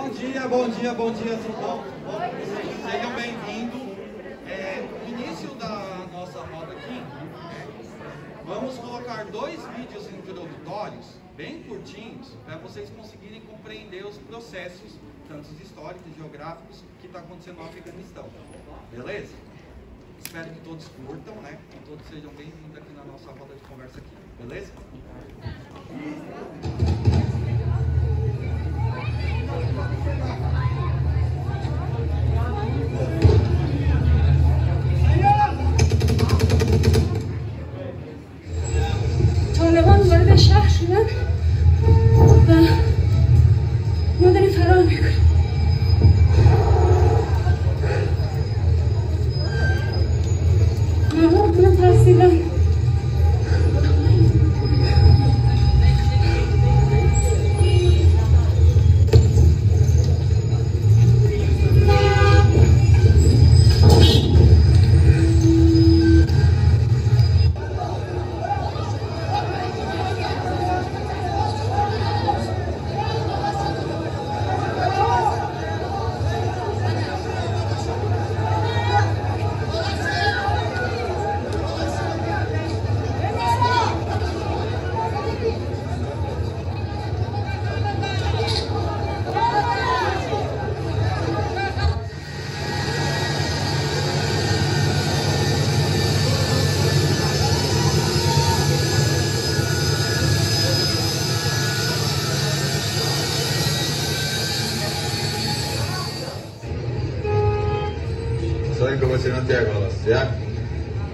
Bom dia, tudo bom? Sejam bem-vindos. No início da nossa roda aqui, vamos colocar 2 vídeos introdutórios, bem curtinhos, para vocês conseguirem compreender os processos, tanto históricos e geográficos, que está acontecendo no Afeganistão. Beleza? Espero que todos curtam, né? Que todos sejam bem-vindos aqui na nossa roda de conversa aqui. Beleza? طالبان وارد شهر شدن و ما داریم فرار میکنیم. ممنون کنم ترسیدن.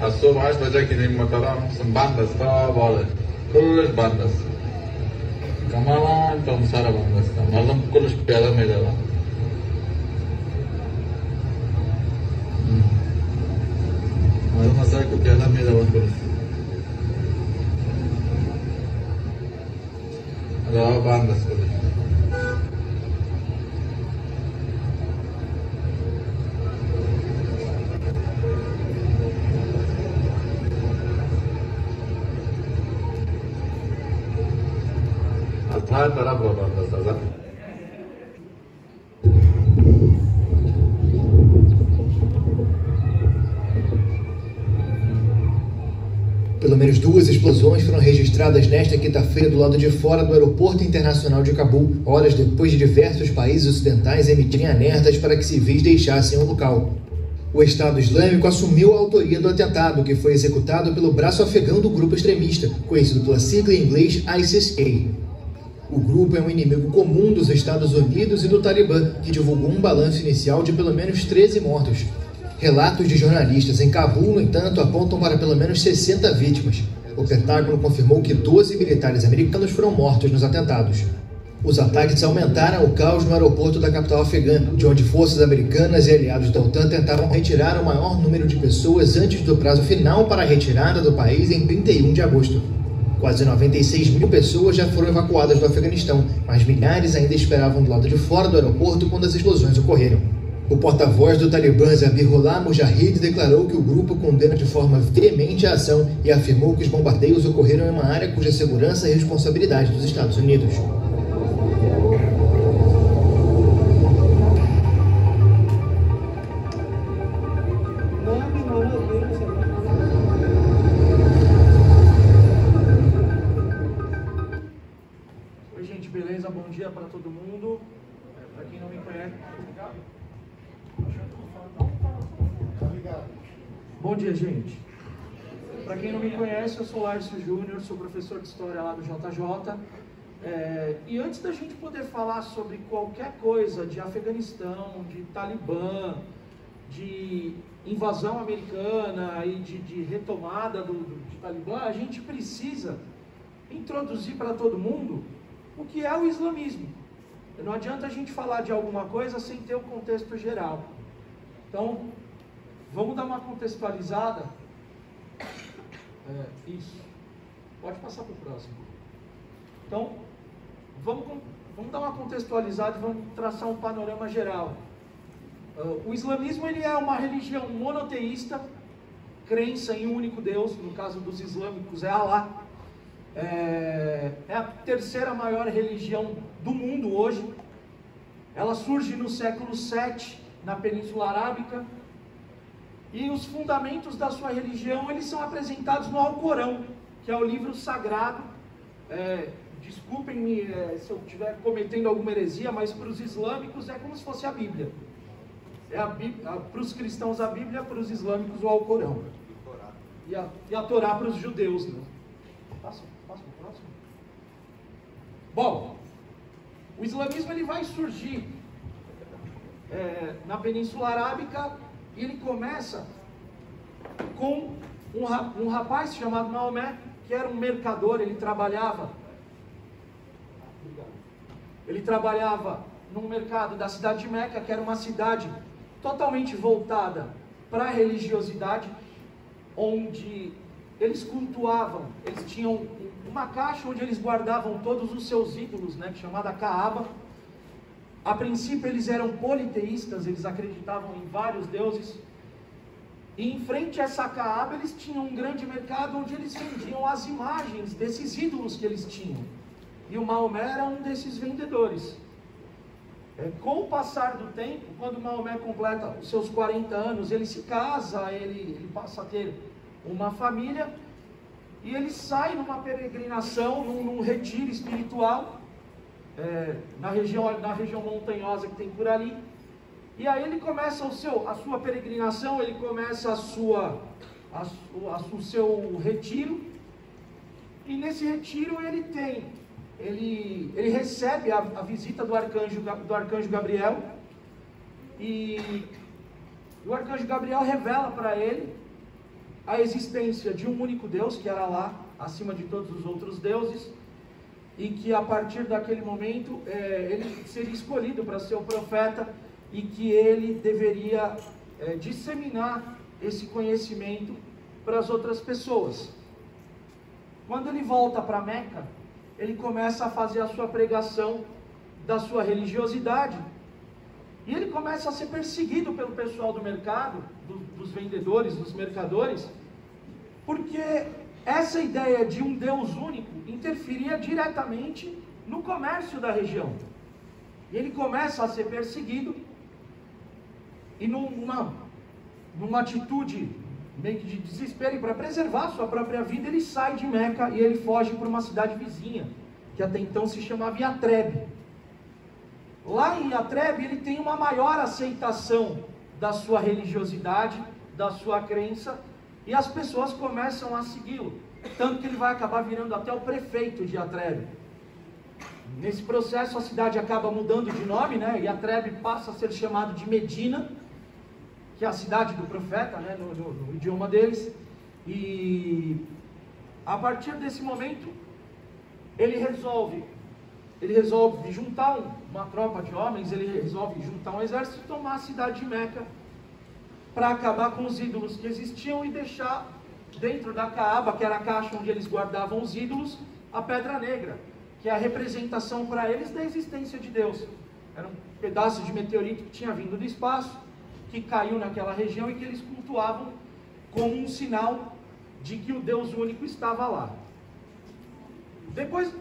الصبح 10 بجا که این مطارم بند است تا بالا کلش بند است کاملا تا سر بند است مردم کلش پیاده میدادن مردم سر کو پیاده میدادن کلش راه بند است کلش هر طرف را بند است Pelo menos 2 explosões foram registradas nesta quinta-feira do lado de fora do Aeroporto Internacional de Cabul, horas depois de diversos países ocidentais emitirem alertas para que civis deixassem o local. O Estado Islâmico assumiu a autoria do atentado, que foi executado pelo braço afegão do grupo extremista, conhecido pela sigla em inglês ISIS-K. O grupo é um inimigo comum dos Estados Unidos e do Talibã, que divulgou um balanço inicial de pelo menos 13 mortos. Relatos de jornalistas em Cabul, no entanto, apontam para pelo menos 60 vítimas. O Pentágono confirmou que 12 militares americanos foram mortos nos atentados. Os ataques aumentaram o caos no aeroporto da capital afegã, de onde forças americanas e aliados da OTAN tentavam retirar o maior número de pessoas antes do prazo final para a retirada do país em 31 de agosto. Quase 96 mil pessoas já foram evacuadas do Afeganistão, mas milhares ainda esperavam do lado de fora do aeroporto quando as explosões ocorreram. O porta-voz do Talibã, Zabihullah Mujahid, declarou que o grupo condena de forma veemente a ação e afirmou que os bombardeios ocorreram em uma área cuja segurança é responsabilidade dos Estados Unidos. Oi gente, beleza? Bom dia para todo mundo. Para quem não me conhece... Bom dia, gente. Para quem não me conhece, eu sou Lárcio Júnior, sou professor de História lá do JJ. E antes da gente poder falar sobre qualquer coisa de Afeganistão, de Talibã, de invasão americana e de retomada de Talibã, a gente precisa introduzir para todo mundo o que é o islamismo. Não adianta a gente falar de alguma coisa sem ter o contexto geral. Então, vamos dar uma contextualizada. Isso. Pode passar para o próximo. Então, vamos dar uma contextualizada e vamos traçar um panorama geral. O islamismo ele é uma religião monoteísta, crença em um único Deus, no caso dos islâmicos é Alá. É a terceira maior religião do mundo hoje. Ela surge no século VII, na Península Arábica, e os fundamentos da sua religião, eles são apresentados no Alcorão, que é o livro sagrado. Desculpem-me se eu estiver cometendo alguma heresia, mas para os islâmicos é como se fosse a Bíblia. Para os cristãos a Bíblia, para os islâmicos o Alcorão. E a Torá para os judeus, né? Passa para o próximo. Bom, o islamismo ele vai surgir na Península Arábica, e ele começa com um rapaz chamado Maomé, que era um mercador. Ele trabalhava num mercado da cidade de Meca, que era uma cidade totalmente voltada para a religiosidade, onde eles cultuavam, eles tinham uma caixa onde eles guardavam todos os seus ídolos, né, chamada Kaaba. A princípio eles eram politeístas, eles acreditavam em vários deuses, e em frente a essa Kaaba eles tinham um grande mercado onde eles vendiam as imagens desses ídolos que eles tinham, e o Maomé era um desses vendedores. Com o passar do tempo, quando Maomé completa os seus 40 anos, ele se casa, ele passa a ter uma família, e ele sai numa peregrinação, num retiro espiritual, na região montanhosa que tem por ali. E aí ele começa a sua peregrinação, ele começa o seu retiro, e nesse retiro ele recebe a visita do arcanjo Gabriel, e o arcanjo Gabriel revela para ele a existência de um único Deus, que era Allah, acima de todos os outros deuses, e que a partir daquele momento ele seria escolhido para ser o profeta, e que ele deveria disseminar esse conhecimento para as outras pessoas. Quando ele volta para Meca, ele começa a fazer a sua pregação da sua religiosidade, e ele começa a ser perseguido pelo pessoal do mercado, dos vendedores, dos mercadores, porque essa ideia de um Deus único interferia diretamente no comércio da região. E ele começa a ser perseguido, e numa atitude meio que de desespero, e para preservar sua própria vida, ele sai de Meca e ele foge para uma cidade vizinha, que até então se chamava Yatreb. Lá em Yatreb ele tem uma maior aceitação da sua religiosidade, da sua crença, e as pessoas começam a segui-lo, tanto que ele vai acabar virando até o prefeito de Yatreb. Nesse processo a cidade acaba mudando de nome, né? Yatreb passa a ser chamado de Medina, que é a cidade do profeta, né? no idioma deles. E a partir desse momento ele resolve juntar uma tropa de homens, ele resolve juntar um exército e tomar a cidade de Meca, para acabar com os ídolos que existiam e deixar dentro da Kaaba, que era a caixa onde eles guardavam os ídolos, a pedra negra, que é a representação para eles da existência de Deus. Era um pedaço de meteorito que tinha vindo do espaço, que caiu naquela região e que eles cultuavam como um sinal de que o Deus único estava lá. Depois,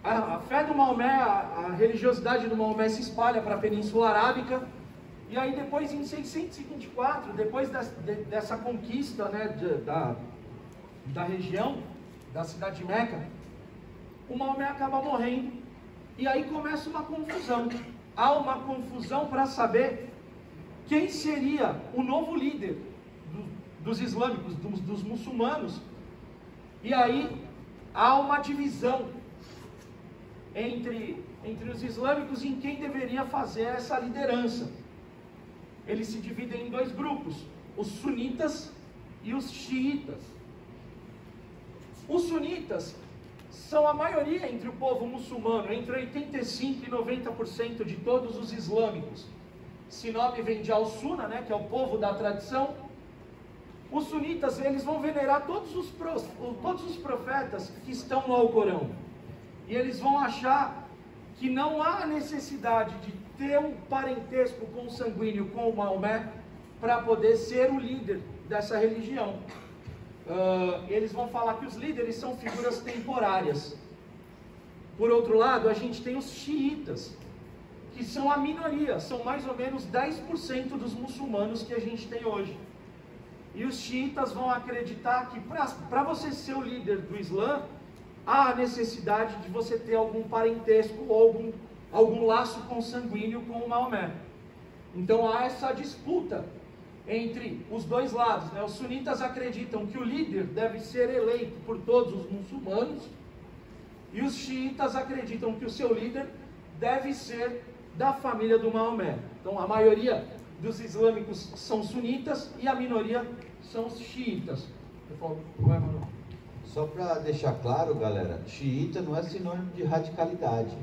a fé do Maomé, a religiosidade do Maomé se espalha para a Península Arábica, e aí depois, em 624, depois dessa conquista, né, da região, da cidade de Meca, o Maomé acaba morrendo, e aí começa uma confusão. Há uma confusão para saber quem seria o novo líder dos islâmicos, dos muçulmanos, e aí há uma divisão entre os islâmicos em quem deveria fazer essa liderança. Eles se dividem em dois grupos, os sunitas e os xiitas. Os sunitas são a maioria entre o povo muçulmano, entre 85% e 90% de todos os islâmicos. Esse nome vem de Al-Sunna, né, que é o povo da tradição. Os sunitas, eles vão venerar todos os profetas que estão no Alcorão. E eles vão achar que não há necessidade de ter um parentesco consanguíneo com o Maomé para poder ser o líder dessa religião. Eles vão falar que os líderes são figuras temporárias. Por outro lado, a gente tem os xiitas. que são a minoria, são mais ou menos 10% dos muçulmanos que a gente tem hoje. E os xiitas vão acreditar que para você ser o líder do Islã, há a necessidade de você ter algum parentesco ou algum laço consanguíneo com o Maomé. Então há essa disputa entre os dois lados, né? Os sunitas acreditam que o líder deve ser eleito por todos os muçulmanos, e os xiitas acreditam que o seu líder deve ser da família do Maomé. Então a maioria dos islâmicos são sunitas e a minoria são os xiitas. Só para deixar claro, galera, xiita não é sinônimo de radicalidade.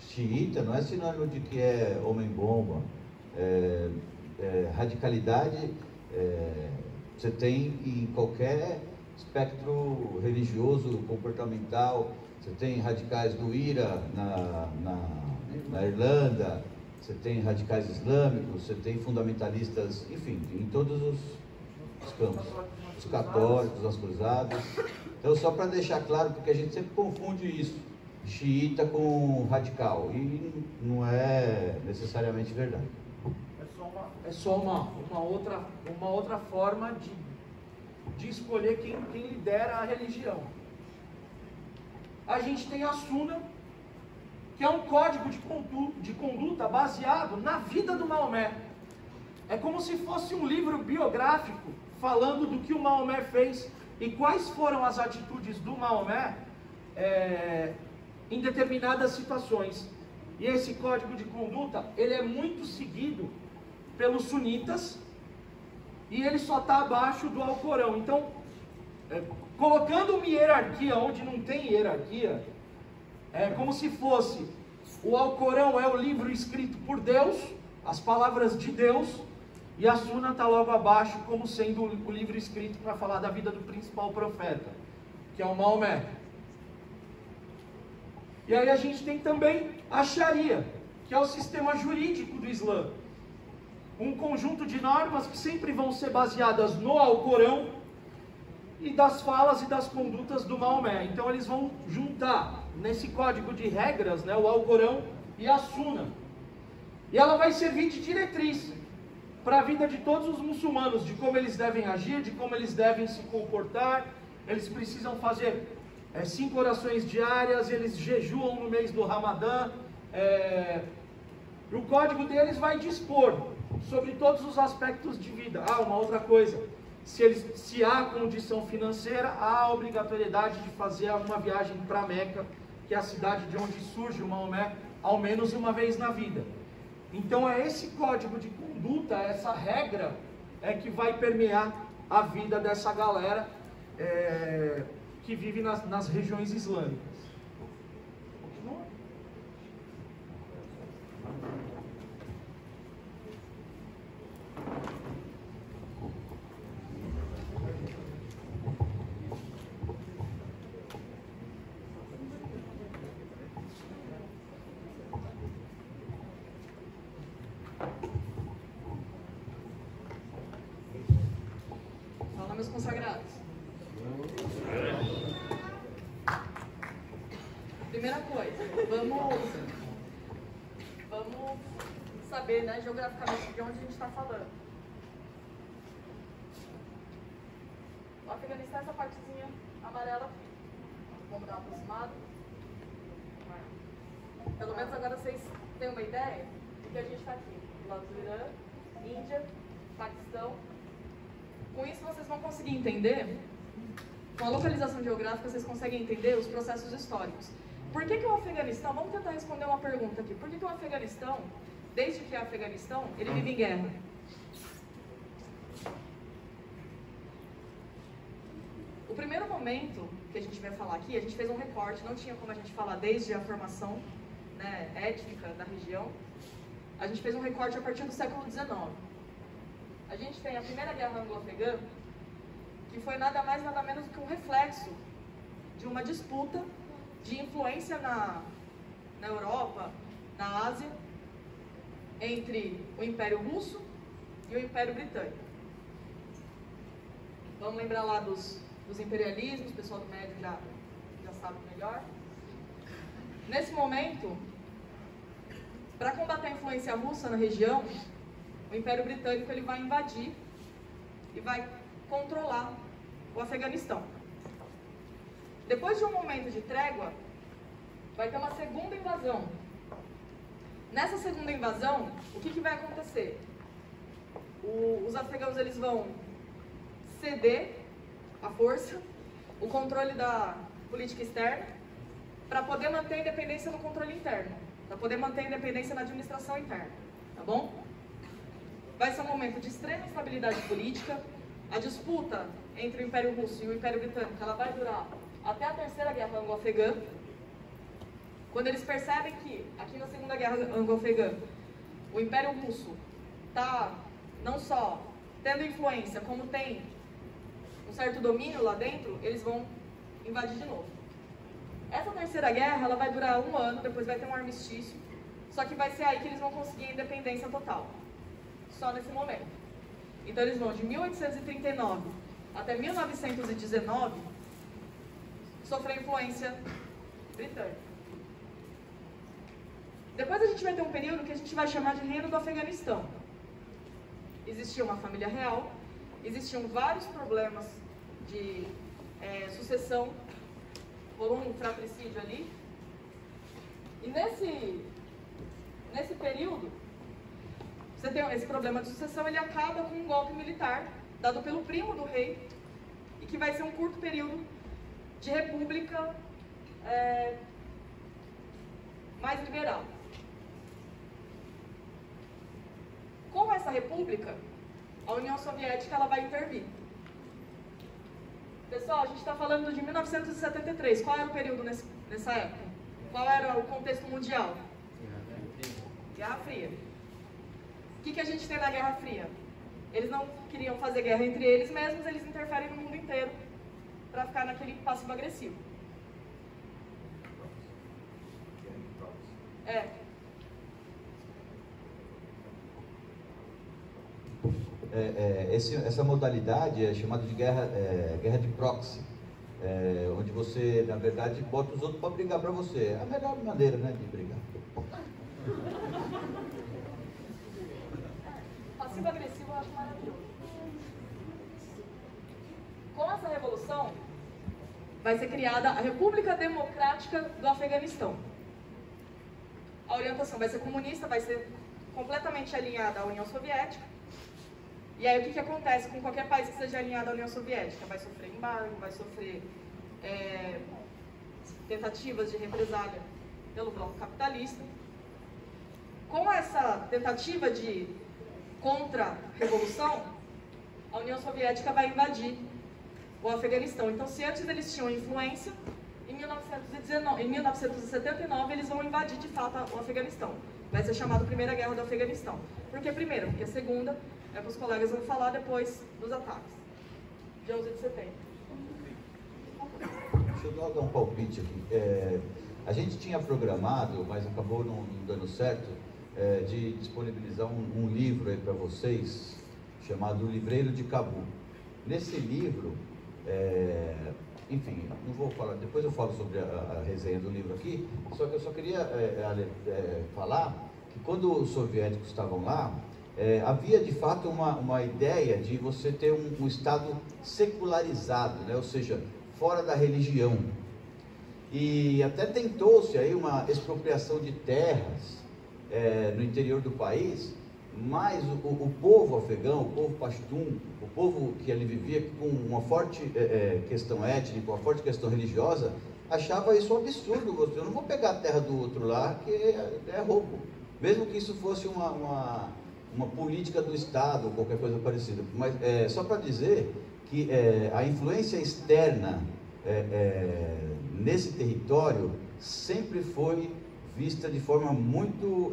Xiita não é sinônimo de que é homem-bomba. Radicalidade você tem em qualquer espectro religioso, comportamental. Você tem radicais do IRA na Irlanda, você tem radicais islâmicos, você tem fundamentalistas, enfim, em todos os campos. Os católicos, as cruzadas. Então, só para deixar claro, porque a gente sempre confunde isso, xiita com radical, e não é necessariamente verdade. É só uma outra forma de escolher quem lidera a religião. A gente tem a Sunna, que é um código de conduta baseado na vida do Maomé. É como se fosse um livro biográfico falando do que o Maomé fez e quais foram as atitudes do Maomé em determinadas situações. E esse código de conduta, ele é muito seguido pelos sunitas e ele só está abaixo do Alcorão. Então, colocando uma hierarquia onde não tem hierarquia, é como se fosse o Alcorão é o livro escrito por Deus, as palavras de Deus, e a Sunna está logo abaixo como sendo o livro escrito para falar da vida do principal profeta, que é o Maomé. E aí a gente tem também a Sharia, que é o sistema jurídico do Islã. Um conjunto de normas que sempre vão ser baseadas no Alcorão e das falas e das condutas do Maomé. Então eles vão juntar nesse código de regras, né, o Alcorão e a Sunna. E ela vai servir de diretriz para a vida de todos os muçulmanos, de como eles devem agir, de como eles devem se comportar. Eles precisam fazer 5 orações diárias, eles jejuam no mês do Ramadã. O código deles vai dispor sobre todos os aspectos de vida. Uma outra coisa, se há condição financeira, há a obrigatoriedade de fazer uma viagem para Meca, que é a cidade de onde surge o Maomé, ao menos uma vez na vida. Então é esse código de conduta, essa regra, que vai permear a vida dessa galera que vive nas regiões islâmicas. Continua? Fala, meus consagrados. Primeira coisa, vamos saber, né, geograficamente de onde a gente está falando. O Afeganistão é essa partezinha amarela aqui. Vamos dar uma aproximada. Pelo menos agora vocês têm uma ideia de que a gente está aqui. Do lado do Irã, Índia, Paquistão. Com isso vocês vão conseguir entender, com a localização geográfica vocês conseguem entender os processos históricos. Por que o Afeganistão, vamos tentar responder uma pergunta aqui, por que o Afeganistão, desde que é Afeganistão, ele vive em guerra? O primeiro momento que a gente vai falar aqui, a gente fez um recorte, não tinha como a gente falar desde a formação, né, étnica da região, a gente fez um recorte a partir do século XIX. A gente tem a Primeira Guerra Anglo-Afegã, que foi nada mais nada menos do que um reflexo de uma disputa de influência na Europa, na Ásia, entre o Império Russo e o Império Britânico. Vamos lembrar lá dos imperialismos, o pessoal do médio já sabe melhor. Nesse momento, Para combater a influência russa na região, o Império Britânico ele vai invadir e vai controlar o Afeganistão. Depois de um momento de trégua, vai ter uma segunda invasão. Nessa segunda invasão, o que vai acontecer? Os afegãos eles vão ceder à força o controle da política externa para poder manter a independência no controle interno, para poder manter a independência na administração interna, tá bom? Vai ser um momento de extrema instabilidade política. A disputa entre o Império Russo e o Império Britânico ela vai durar até a Terceira Guerra Anglo-Afegã, quando eles percebem que, aqui na Segunda Guerra Anglo-Afegã, o Império Russo está não só tendo influência, como tem um certo domínio lá dentro, eles vão invadir de novo. Essa Terceira Guerra ela vai durar 1 ano, depois vai ter um armistício, só que vai ser aí que eles vão conseguir a independência total, só nesse momento. Então eles vão de 1839 até 1919 sofrer influência britânica. Depois a gente vai ter um período que a gente vai chamar de Reino do Afeganistão. Existia uma família real, existiam vários problemas de sucessão, rolou um fratricídio ali. E nesse período, você tem esse problema de sucessão, ele acaba com um golpe militar dado pelo primo do rei, e que vai ser um curto período de república mais liberal. Com essa república, a União Soviética ela vai intervir. Pessoal, a gente está falando de 1973. Qual era o período nessa época? Qual era o contexto mundial? Guerra Fria. O que a gente tem na Guerra Fria? Eles não queriam fazer guerra entre eles mesmos, eles interferem no mundo inteiro para ficar naquele passivo-agressivo. Essa modalidade é chamada de guerra de proxy, onde você, na verdade, bota os outros para brigar para você. É a melhor maneira, né, de brigar. Passivo-agressivo eu acho maravilhoso. Com essa revolução, vai ser criada a República Democrática do Afeganistão. A orientação vai ser comunista, vai ser completamente alinhada à União Soviética. E aí o que acontece com qualquer país que seja alinhado à União Soviética? Vai sofrer embargo, vai sofrer tentativas de represália pelo bloco capitalista. Com essa tentativa de contra-revolução, a União Soviética vai invadir o Afeganistão. Então, se antes eles tinham influência, em 1979 eles vão invadir de fato o Afeganistão. Vai ser chamado Primeira Guerra do Afeganistão. Por que primeiro? Porque a segunda é que os colegas vão falar depois dos ataques de 11 de setembro. Deixa eu dar um palpite aqui. A gente tinha programado, mas acabou não dando certo, de disponibilizar um livro aí para vocês, chamado O Livreiro de Cabul. Nesse livro, enfim, não vou falar, depois eu falo sobre a resenha do livro aqui, só que eu só queria falar que quando os soviéticos estavam lá, havia de fato uma ideia de você ter um Estado secularizado, né? Ou seja, fora da religião. E até tentou-se aí uma expropriação de terras no interior do país, mas o povo afegão, o povo pashtun, o povo que ali vivia com uma forte questão étnica, uma forte questão religiosa, achava isso um absurdo. Eu não vou pegar a terra do outro lá, que é roubo. Mesmo que isso fosse uma política do Estado, ou qualquer coisa parecida. Mas só para dizer que a influência externa nesse território sempre foi vista de forma muito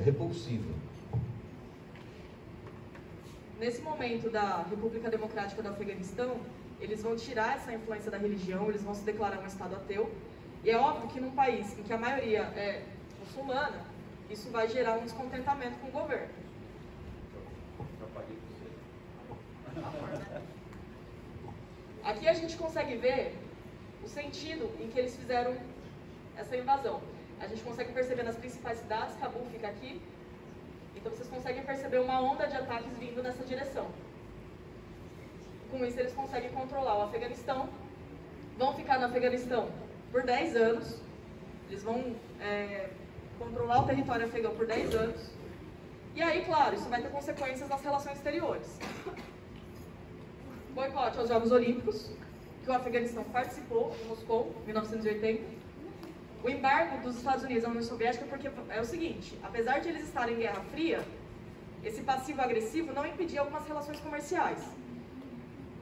repulsiva. Nesse momento da República Democrática do Afeganistão, eles vão tirar essa influência da religião, eles vão se declarar um Estado ateu. E é óbvio que num país em que a maioria é muçulmana, isso vai gerar um descontentamento com o governo. Aqui a gente consegue ver o sentido em que eles fizeram essa invasão. a gente consegue perceber nas principais cidades, Cabul fica aqui, então vocês conseguem perceber uma onda de ataques vindo nessa direção. Com isso eles conseguem controlar o Afeganistão, vão ficar no Afeganistão por 10 anos, eles vão controlar o território afegão por 10 anos, e aí, claro, isso vai ter consequências nas relações exteriores. Boicote aos Jogos Olímpicos, que o Afeganistão participou, em Moscou, em 1980. O embargo dos Estados Unidos à União Soviética, porque é o seguinte, apesar de eles estarem em Guerra Fria, esse passivo agressivo não impedia algumas relações comerciais.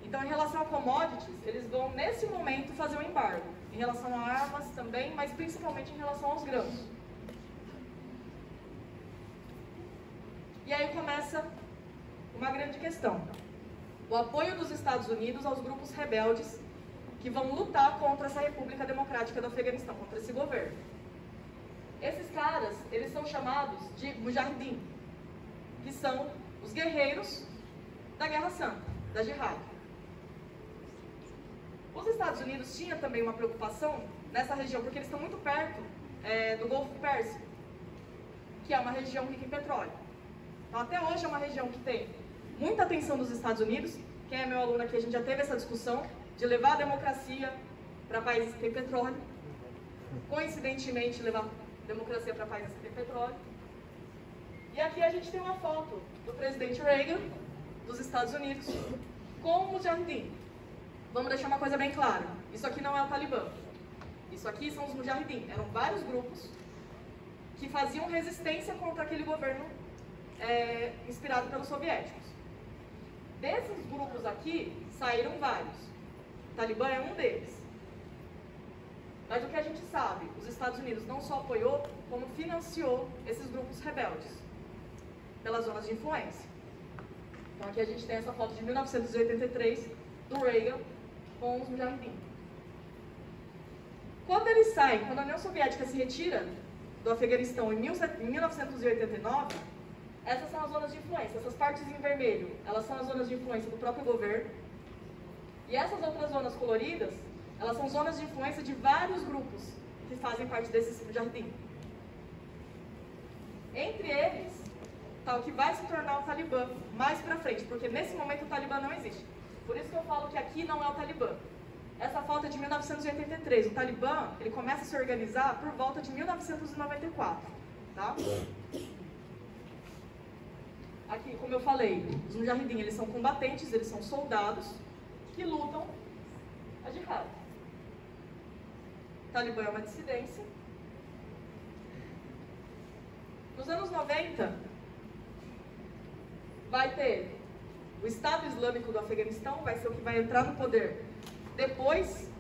Então, em relação a commodities, eles vão, nesse momento, fazer um embargo. Em relação a armas também, mas principalmente em relação aos grãos. E aí começa uma grande questão. O apoio dos Estados Unidos aos grupos rebeldes que vão lutar contra essa República Democrática do Afeganistão, contra esse governo. Esses caras, eles são chamados de Mujahideen, que são os guerreiros da Guerra Santa, da Jihad. Os Estados Unidos tinham também uma preocupação nessa região, porque eles estão muito perto do Golfo Pérsico, que é uma região rica em petróleo. Então, até hoje é uma região que tem muita atenção dos Estados Unidos. Quem é meu aluno aqui, a gente já teve essa discussão de levar a democracia para países que têm petróleo. Coincidentemente, levar a democracia para países que têm petróleo. E aqui a gente tem uma foto do presidente Reagan, dos Estados Unidos, com o Mujahideen. Vamos deixar uma coisa bem clara. Isso aqui não é o Talibã. Isso aqui são os Mujahideen. Eram vários grupos que faziam resistência contra aquele governo inspirado pelos soviéticos. Desses grupos aqui, saíram vários. O Talibã é um deles. Mas o que a gente sabe, os Estados Unidos não só apoiou, como financiou esses grupos rebeldes, pelas zonas de influência. Então aqui a gente tem essa foto de 1983, do Reagan, com os Mujahideen. Quando eles saem, quando a União Soviética se retira do Afeganistão em 1989, essas são as zonas de influência. Essas partes em vermelho, elas são as zonas de influência do próprio governo. E essas outras zonas coloridas, elas são zonas de influência de vários grupos que fazem parte desse Mujahideen. Entre eles, está o que vai se tornar o Talibã mais pra frente, porque nesse momento o Talibã não existe. Por isso que eu falo que aqui não é o Talibã. Essa foto é de 1983. O Talibã, ele começa a se organizar por volta de 1994, tá? Aqui, como eu falei, os Mujahideen, eles são combatentes, eles são soldados que lutam a jihad. O Talibã é uma dissidência. Nos anos 90, vai ter o Estado Islâmico do Afeganistão, vai ser o que vai entrar no poder depois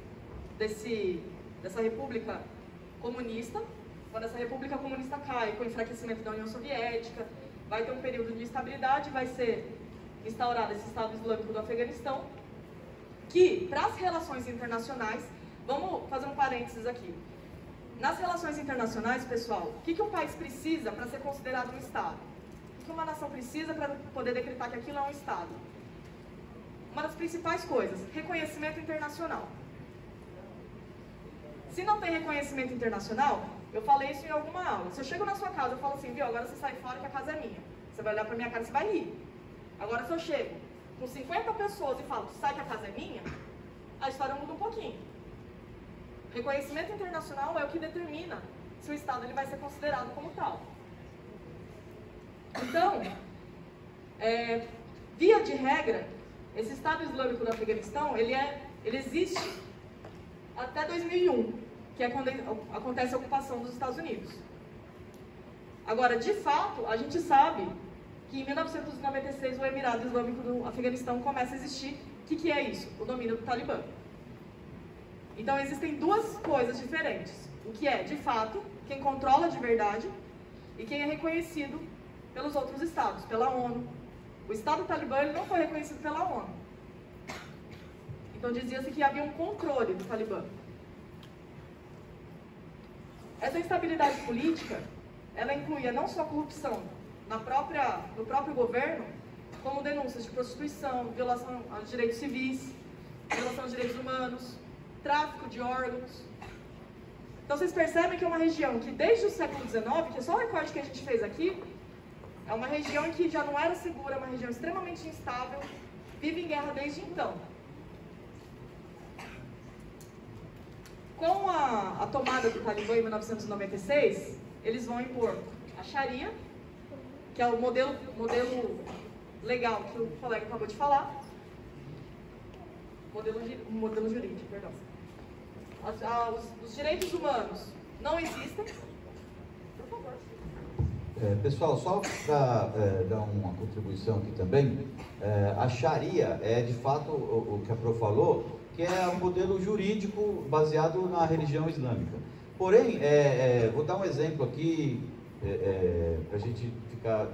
dessa República Comunista. Quando essa República Comunista cai, com o enfraquecimento da União Soviética, vai ter um período de instabilidade, vai ser instaurado esse Estado Islâmico do Afeganistão, que, para as relações internacionais, vamos fazer um parênteses aqui. Nas relações internacionais, pessoal, o que um país precisa para ser considerado um Estado? O que uma nação precisa para poder decretar que aquilo é um Estado? Uma das principais coisas, reconhecimento internacional. Se não tem reconhecimento internacional, eu falei isso em alguma aula. Se eu chego na sua casa e falo assim, viu, agora você sai fora que a casa é minha. Você vai olhar pra minha cara e você vai rir. Agora se eu chego com 50 pessoas e falo, sai que a casa é minha, a história muda um pouquinho. Reconhecimento internacional é o que determina se o Estado ele vai ser considerado como tal. Então, via de regra, esse Estado Islâmico do Afeganistão, ele existe até 2001, que é quando acontece a ocupação dos Estados Unidos. Agora, de fato, a gente sabe que em 1996 o Emirado Islâmico do Afeganistão começa a existir. O que é isso? O domínio do Talibã. Então, existem duas coisas diferentes. O que é, de fato, quem controla de verdade e quem é reconhecido pelos outros estados, pela ONU. O Estado Talibã ele não foi reconhecido pela ONU. Então, dizia-se que havia um controle do Talibã. Essa instabilidade política, ela incluía não só corrupção no próprio governo, como denúncias de prostituição, violação aos direitos civis, violação aos direitos humanos, tráfico de órgãos, Então vocês percebem que é uma região que desde o século XIX, que é só o recorte que a gente fez aqui, é uma região em que já não era segura, é uma região extremamente instável, vive em guerra desde então. Com a tomada do Talibã em 1996, eles vão impor a Sharia, que é o modelo legal que o colega acabou de falar, modelo jurídico, perdão. Os direitos humanos não existem. Por favor. Pessoal, só para dar uma contribuição aqui também, a Sharia é de fato o que a Pro falou, que é um modelo jurídico baseado na religião islâmica. Porém, vou dar um exemplo aqui para a gente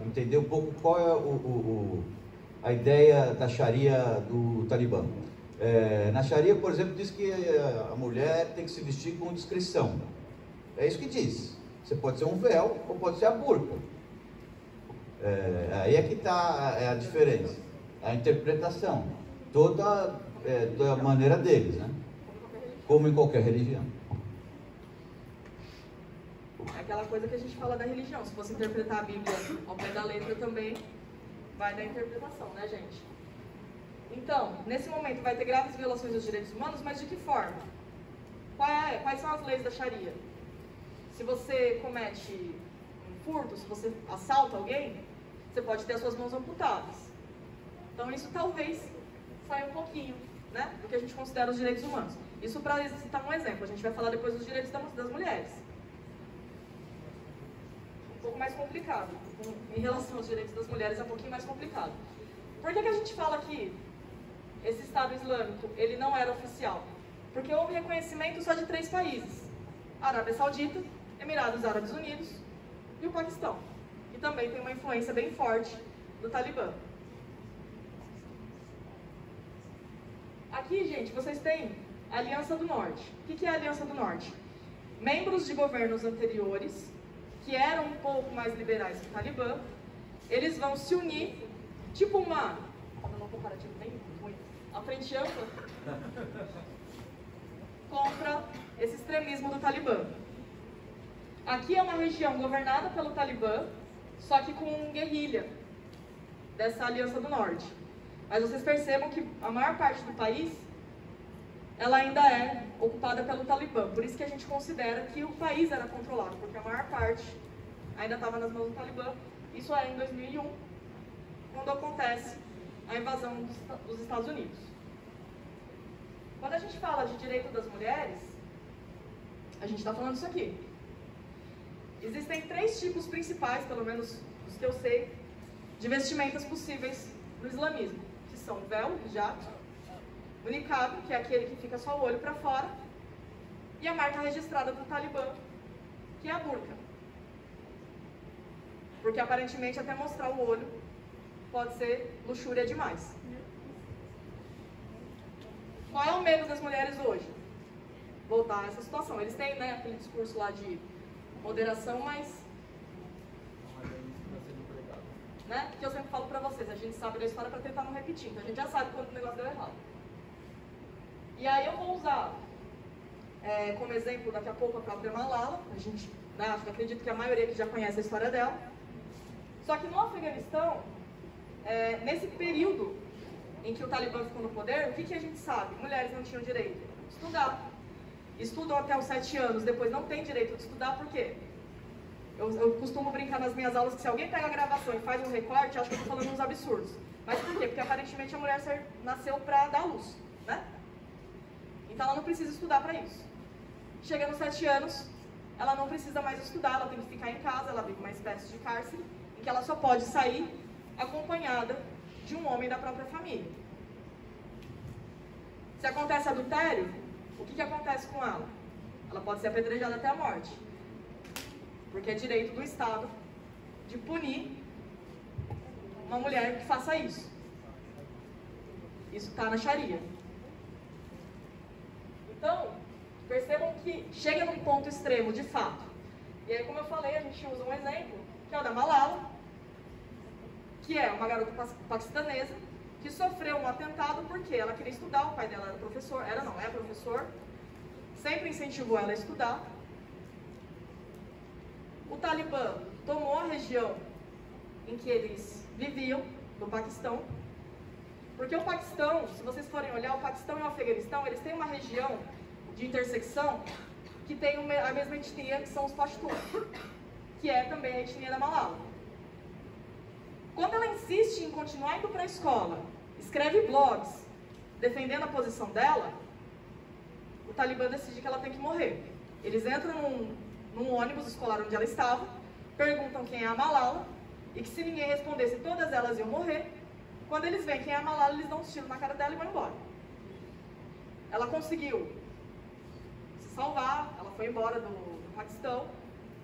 entender um pouco qual é a ideia da Sharia do Talibã. Na Sharia, por exemplo, diz que a mulher tem que se vestir com discrição. É isso que diz. Você pode ser um véu ou pode ser a burca. Aí é que está a diferença. A interpretação. Toda da maneira deles, né? Como em qualquer religião. É aquela coisa que a gente fala da religião. Se fosse interpretar a Bíblia ao pé da letra também, vai dar interpretação, né, gente? Então, nesse momento vai ter graves violações dos direitos humanos, mas de que forma? Quais são as leis da Sharia? Se você comete um furto, se você assalta alguém, você pode ter as suas mãos amputadas. Então isso talvez saia um pouquinho, né, do que a gente considera os direitos humanos. Isso para citar um exemplo, a gente vai falar depois dos direitos das mulheres. Um pouco mais complicado. Em relação aos direitos das mulheres é um pouquinho mais complicado. Por que a gente fala que esse Estado Islâmico ele não era oficial? Porque houve reconhecimento só de 3 países. Arábia Saudita, Emirados Árabes Unidos e o Paquistão, que também tem uma influência bem forte do Talibã. Aqui, gente, vocês têm a Aliança do Norte. O que é a Aliança do Norte? Membros de governos anteriores, que eram um pouco mais liberais que o Talibã, eles vão se unir, tipo uma comparativo bem ruim, a frente ampla, contra esse extremismo do Talibã. Aqui é uma região governada pelo Talibã, só que com guerrilha dessa Aliança do Norte. Mas vocês percebam que a maior parte do país, ela ainda é ocupada pelo Talibã. Por isso que a gente considera que o país era controlado, porque a maior parte ainda estava nas mãos do Talibã. Isso é em 2001, quando acontece a invasão dos Estados Unidos. Quando a gente fala de direito das mulheres, a gente está falando isso aqui. Existem 3 tipos principais, pelo menos os que eu sei, de vestimentas possíveis no islamismo, que são o véu, o hijab, o niqab, que é aquele que fica só o olho para fora, e a marca registrada do Talibã, que é a burca. Porque aparentemente até mostrar o olho pode ser luxúria demais. Qual é o medo das mulheres hoje? Voltar a essa situação. Eles têm, né, aquele discurso lá de moderação, mas... né, que eu sempre falo pra vocês, a gente sabe da história pra tentar não repetir, então a gente já sabe quando o negócio deu errado. E aí eu vou usar como exemplo daqui a pouco a própria Malala, a gente, né, acredito que a maioria aqui já conhece a história dela. Só que no Afeganistão, nesse período em que o Talibã ficou no poder, o que a gente sabe? Mulheres não tinham direito de estudar. Estudam até os 7 anos, depois não tem direito de estudar, por quê? Eu costumo brincar nas minhas aulas que se alguém pega a gravação e faz um recorte, acho que eu estou falando uns absurdos. Mas por quê? Porque aparentemente a mulher nasceu para dar luz, né? Então ela não precisa estudar para isso. Chega nos 7 anos, ela não precisa mais estudar, ela tem que ficar em casa, ela vive uma espécie de cárcere, em que ela só pode sair acompanhada de um homem da própria família. Se acontece adultério, o que acontece com ela? Ela pode ser apedrejada até a morte. Porque é direito do Estado de punir uma mulher que faça isso. Isso está na Sharia. Então, percebam que chega num ponto extremo, de fato. E aí, como eu falei, a gente usa um exemplo, que é o da Malala, que é uma garota paquistanesa, que sofreu um atentado porque ela queria estudar, o pai dela era professor, é professor, sempre incentivou ela a estudar, o Talibã tomou a região em que eles viviam, do Paquistão, porque o Paquistão, se vocês forem olhar, o Paquistão e o Afeganistão, eles têm uma região de intersecção que tem a mesma etnia, que são os Pashtuns, que é também a etnia da Malala. Quando ela insiste em continuar indo para a escola, escreve blogs defendendo a posição dela, o Talibã decide que ela tem que morrer. Eles entram num ônibus escolar onde ela estava, perguntam quem é a Malala, e que se ninguém respondesse, todas elas iam morrer. Quando eles veem quem é a Malala, eles dão um tiro na cara dela e vão embora. Ela conseguiu se salvar, ela foi embora do Paquistão,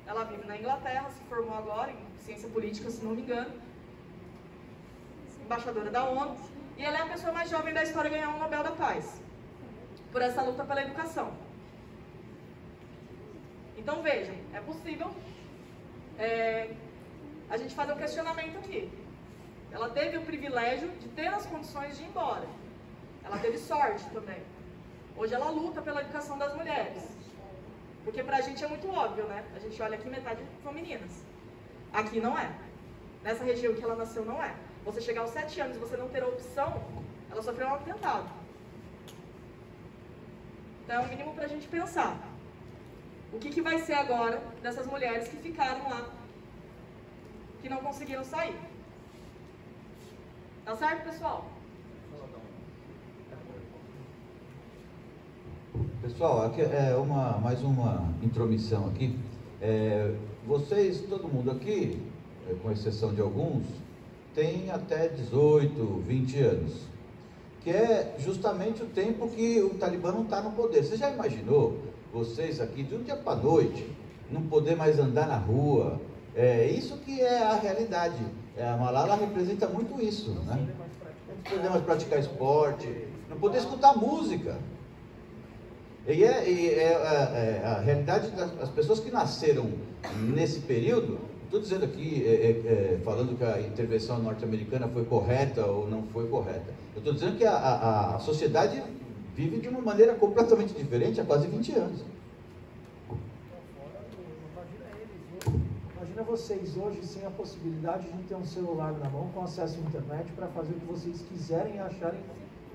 ela vive na Inglaterra, se formou agora em ciência política, se não me engano, embaixadora da ONU, e ela é a pessoa mais jovem da história a ganhar um Nobel da Paz, por essa luta pela educação. Então vejam, é possível a gente fazer um questionamento aqui. Ela teve o privilégio de ter as condições de ir embora. Ela teve sorte também. Hoje ela luta pela educação das mulheres. Porque pra gente é muito óbvio, né? A gente olha aqui, metade são meninas. Aqui não é. Nessa região que ela nasceu não é. Você chegar aos 7 anos e você não ter a opção, ela sofreu um atentado. Então é o mínimo pra gente pensar. O que vai ser agora dessas mulheres que ficaram lá, que não conseguiram sair? Tá certo, pessoal? Pessoal, aqui é mais uma intromissão aqui. Vocês, todo mundo aqui, com exceção de alguns, tem até 18, 20 anos, que é justamente o tempo que o Talibã não está no poder. Você já imaginou, vocês aqui, de um dia para a noite, não poder mais andar na rua? Isso que é a realidade. A Malala representa muito isso, né? Não poder mais praticar esporte, não poder escutar música. E a realidade das pessoas que nasceram nesse período. Estou dizendo aqui, falando que a intervenção norte-americana foi correta ou não foi correta. Eu estou dizendo que a sociedade vive de uma maneira completamente diferente há quase 20 anos. Imagina vocês hoje sem a possibilidade de ter um celular na mão com acesso à internet para fazer o que vocês quiserem e acharem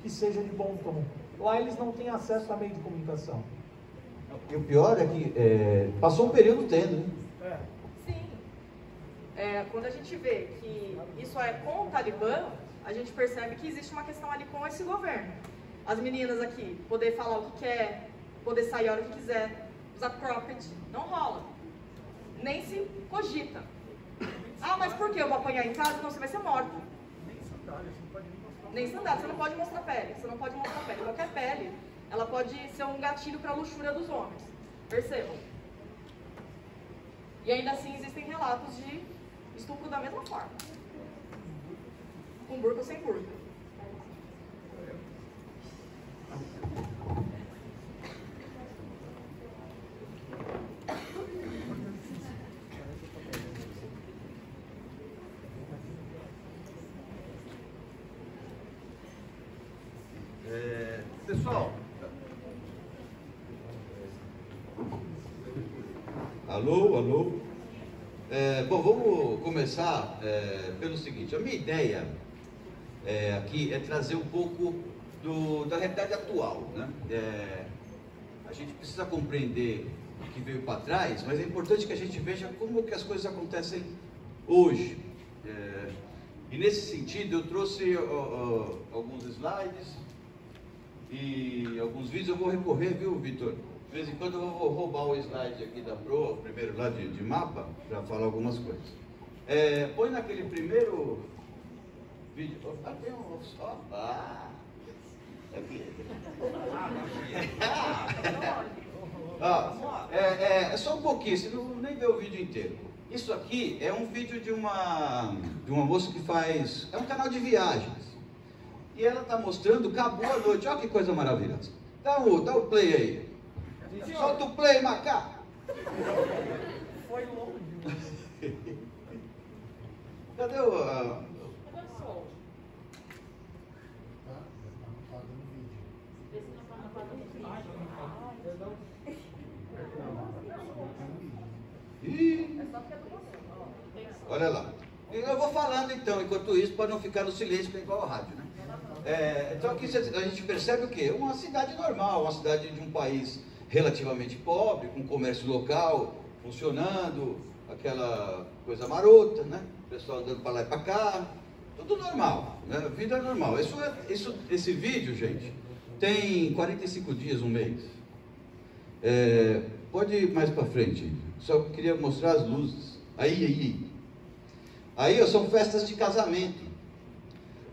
que seja de bom tom. Lá eles não têm acesso a meio de comunicação. E o pior é que passou um período tendo, né? Quando a gente vê que isso é com o Talibã, a gente percebe que existe uma questão ali com esse governo. As meninas aqui, poder falar o que quer, poder sair a hora que quiser, usar cropped, não rola. Nem se cogita. Ah, mas por que eu vou apanhar em casa? Não, você vai ser morta. Nem sandália, você não pode mostrar pele. Você não pode mostrar pele. Qualquer pele, ela pode ser um gatilho para a luxúria dos homens. Percebam. E ainda assim existem relatos de estupro da mesma forma. Com burca ou sem burca. Pessoal. Alô? Bom, vamos começar pelo seguinte. A minha ideia aqui é trazer um pouco da realidade atual, né? A gente precisa compreender o que veio para trás, mas é importante que a gente veja como que as coisas acontecem hoje. E nesse sentido eu trouxe alguns slides e alguns vídeos. Eu vou recorrer, viu, Vitor? De vez em quando eu vou roubar o slide aqui da Pro, o primeiro lá de mapa, para falar algumas coisas. Põe naquele primeiro vídeo. Tem um. Aqui. É só um pouquinho, você não nem vê o vídeo inteiro. Isso aqui é um vídeo de uma moça que faz. É um canal de viagens. E ela está mostrando Cabo à noite. Olha que coisa maravilhosa. Dá o play aí. Solta o play, macaco. Foi longe. Cadê o... É Olha lá. Eu vou falando então, enquanto isso, para não ficar no silêncio, que é igual ao rádio, né? Então aqui a gente percebe o quê? Uma cidade normal, uma cidade de um país relativamente pobre, com comércio local funcionando, aquela coisa marota, né? O pessoal andando para lá e para cá, tudo normal, né? Vida normal. Esse vídeo, gente, tem 45 dias, um mês. Pode ir mais para frente, só queria mostrar as luzes. Aí, ó, são festas de casamento,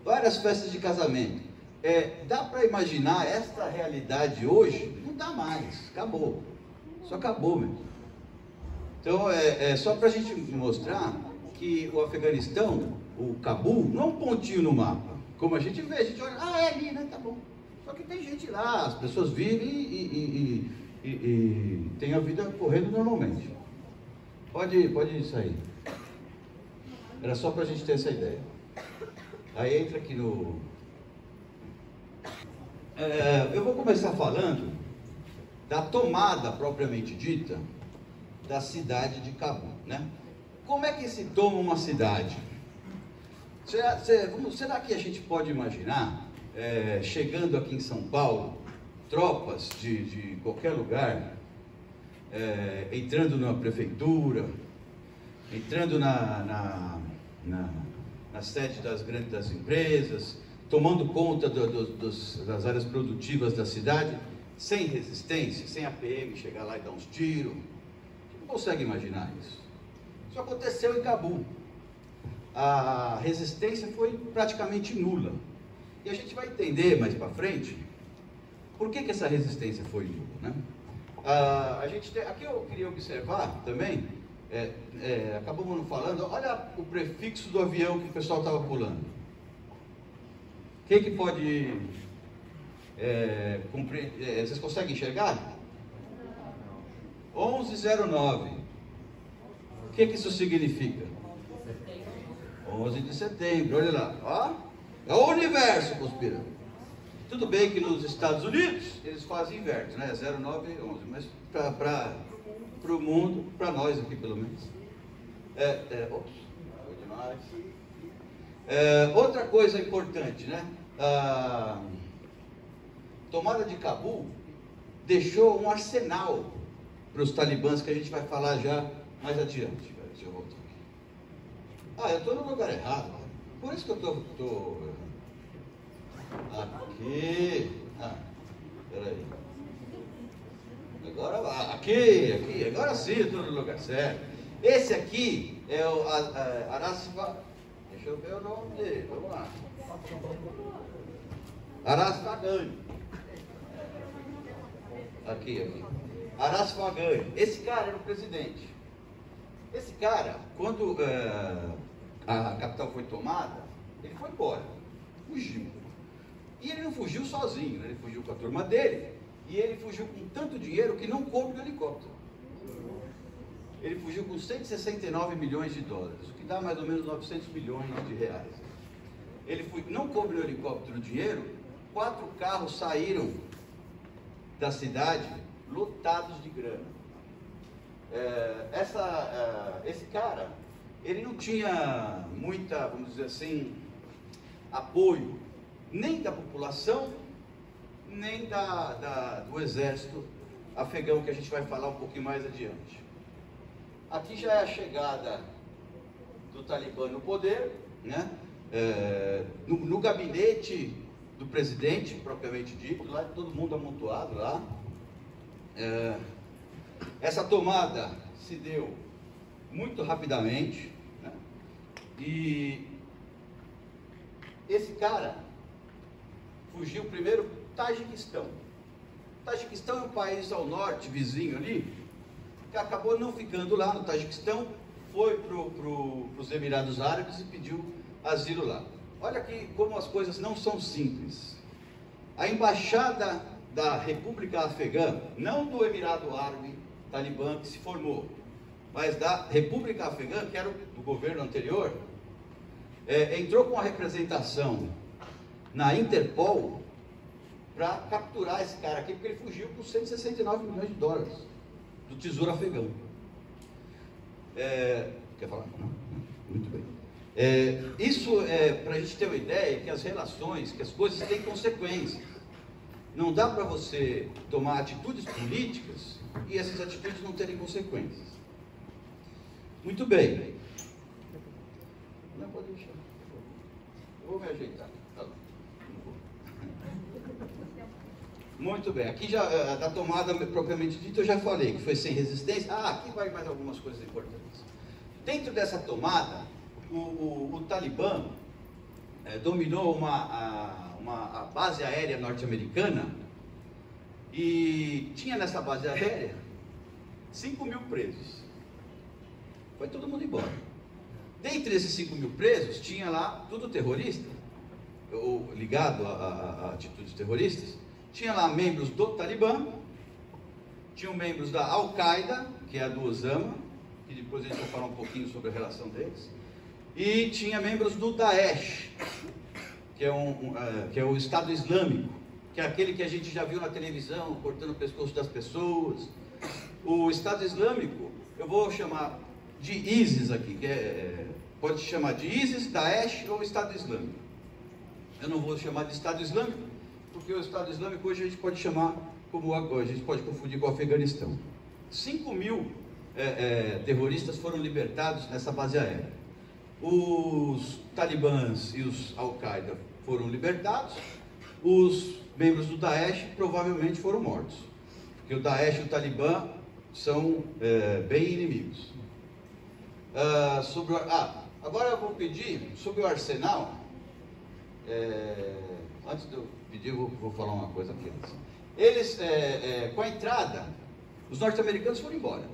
várias festas de casamento. Dá para imaginar esta realidade hoje? Não dá mais, acabou, só acabou mesmo. Então, só para a gente mostrar que o Afeganistão, o Cabul, não é um pontinho no mapa, como a gente vê, a gente olha, é ali, né, tá bom. Só que tem gente lá, as pessoas vivem e tem a vida correndo normalmente. Pode sair. Era só para a gente ter essa ideia. Aí entra aqui no... eu vou começar falando da tomada propriamente dita da cidade de Cabul, né? Como é que se toma uma cidade? Será que a gente pode imaginar, chegando aqui em São Paulo, tropas de qualquer lugar, entrando na prefeitura, entrando na sede das empresas, tomando conta das áreas produtivas da cidade, sem resistência, sem a PM chegar lá e dar uns tiros? A gente não consegue imaginar isso. Isso aconteceu em Cabul. A resistência foi praticamente nula. E a gente vai entender mais para frente por que essa resistência foi nula, né? Aqui eu queria observar também, acabamos não falando, olha o prefixo do avião que o pessoal estava pulando. Quem que pode vocês conseguem enxergar? 1109. O que isso significa? 11 de setembro, olha lá, ó, é o universo conspirando. Tudo bem que nos Estados Unidos eles fazem inverso, né? 09 e 11, mas para o mundo, para nós aqui pelo menos. Ops, foi demais. Outra coisa importante, né? A tomada de Cabul deixou um arsenal para os talibãs que a gente vai falar já mais adiante. Deixa eu voltar aqui. Eu estou no lugar errado. Por isso que eu estou aqui. Peraí. Agora, aqui, agora sim eu estou no lugar certo. Esse aqui é o Arasfa. Deixa eu ver o nome dele, vamos lá. Arasfagani. Aqui. Arasfagani. Esse cara era o presidente. Esse cara, quando a capital foi tomada, ele foi embora, fugiu. E ele não fugiu sozinho, né? Ele fugiu com a turma dele, e ele fugiu com tanto dinheiro que não coube no helicóptero. Ele fugiu com 169 milhões de dólares, o que dá mais ou menos 900 milhões de reais. Ele não coube no helicóptero o dinheiro, 4 carros saíram da cidade lotados de grana. Esse cara, ele não tinha muita, vamos dizer assim, apoio, nem da população, nem do exército afegão, que a gente vai falar um pouquinho mais adiante. Aqui já é a chegada do Talibã no poder, né? No gabinete do presidente, propriamente dito, lá todo mundo amontoado lá. Essa tomada se deu muito rapidamente, né? E esse cara fugiu primeiro para o Tajiquistão. O Tajiquistão é um país ao norte, vizinho ali, que acabou não ficando lá no Tajiquistão, foi para os Emirados Árabes e pediu asilo lá. Olha aqui como as coisas não são simples. A embaixada da República Afegã, não do Emirado Árabe Talibã que se formou, mas da República Afegã, que era do governo anterior, entrou com a representação na Interpol para capturar esse cara aqui, porque ele fugiu com 169 milhões de dólares do Tesouro Afegão. Quer falar? Não? Muito bem. Isso é para a gente ter uma ideia que as relações, que as coisas têm consequências. Não dá para você tomar atitudes políticas e essas atitudes não terem consequências. Muito bem. Não pode deixar. Eu vou me ajeitar. Muito bem. Aqui já, da tomada propriamente dita, eu já falei que foi sem resistência. Aqui vai mais algumas coisas importantes. Dentro dessa tomada, o Talibã dominou a base aérea norte-americana e tinha nessa base aérea 5.000 presos. Foi todo mundo embora. Dentre esses 5.000 presos, tinha lá tudo terrorista, ou ligado a atitudes terroristas. Tinha lá membros do Talibã, tinham membros da Al-Qaeda, que é a do Osama, que depois a gente vai falar um pouquinho sobre a relação deles, e tinha membros do Daesh, que é o Estado Islâmico, que é aquele que a gente já viu na televisão, cortando o pescoço das pessoas. O Estado Islâmico, eu vou chamar de ISIS aqui, pode chamar de ISIS, Daesh ou Estado Islâmico. Eu não vou chamar de Estado Islâmico, porque o Estado Islâmico hoje a gente pode chamar a gente pode confundir com o Afeganistão. 5.000 terroristas foram libertados nessa base aérea. Os talibãs e os Al-Qaeda foram libertados, os membros do Daesh provavelmente foram mortos, porque o Daesh e o Talibã são bem inimigos. Agora eu vou pedir sobre o arsenal. Antes de eu pedir, eu vou falar uma coisa aqui. Eles, com a entrada, os norte-americanos foram embora.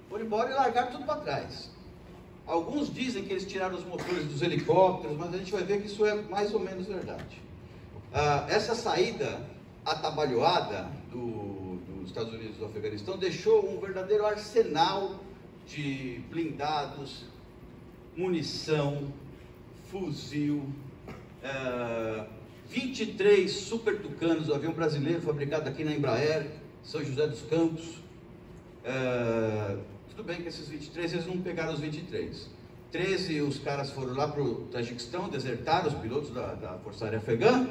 Foram embora e largaram tudo para trás. Alguns dizem que eles tiraram os motores dos helicópteros, mas a gente vai ver que isso é mais ou menos verdade. Essa saída atabalhoada dos Estados Unidos do Afeganistão deixou um verdadeiro arsenal de blindados, munição, fuzil, 23 Super Tucanos, o avião brasileiro fabricado aqui na Embraer, São José dos Campos. Tudo bem que esses 23, eles não pegaram os 23. 13, os caras foram lá para o Tajiquistão, desertaram, os pilotos da Força Aérea Afegã.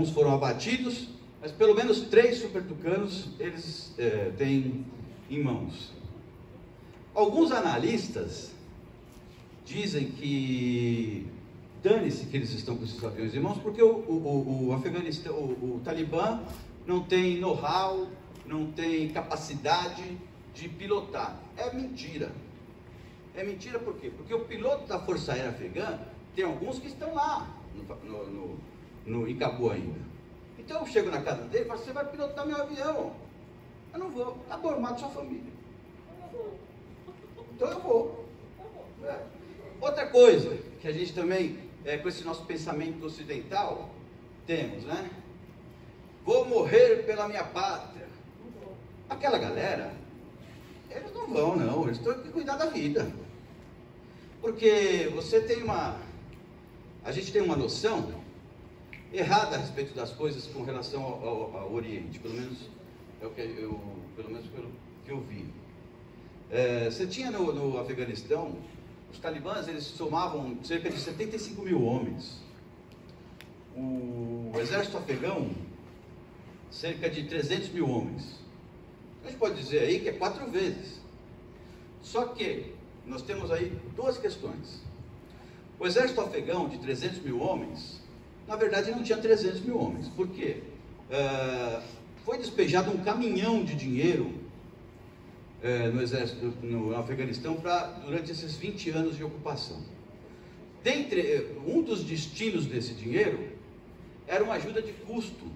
Uns foram abatidos, mas pelo menos 3 Super Tucanos eles têm em mãos. Alguns analistas dizem que dane-se que eles estão com esses aviões em mãos, porque o Afeganistão, o Talibã não tem know-how, não tem capacidade de pilotar. É mentira. É mentira por quê? Porque o piloto da Força Aérea Afegã, tem alguns que estão lá em Cabu ainda. Então eu chego na casa dele e falo, você vai pilotar meu avião? Eu não vou. Tá bom, eu mato sua família. Então eu vou. Outra coisa que a gente também, com esse nosso pensamento ocidental, temos, né? Vou morrer pela minha pátria. Aquela galera, eles não vão, não. Eles têm que cuidar da vida. Porque você tem a gente tem uma noção errada a respeito das coisas com relação ao Oriente. Pelo menos é o que pelo que eu vi. Você tinha no Afeganistão, os talibãs, eles somavam cerca de 75.000 homens. O exército afegão, cerca de 300.000 homens. A gente pode dizer aí que é 4 vezes. Só que nós temos aí 2 questões. O exército afegão de 300.000 homens, na verdade não tinha 300.000 homens. Por quê? Foi despejado um caminhão de dinheiro no exército, no Afeganistão, durante esses 20 anos de ocupação. Um dos destinos desse dinheiro era uma ajuda de custo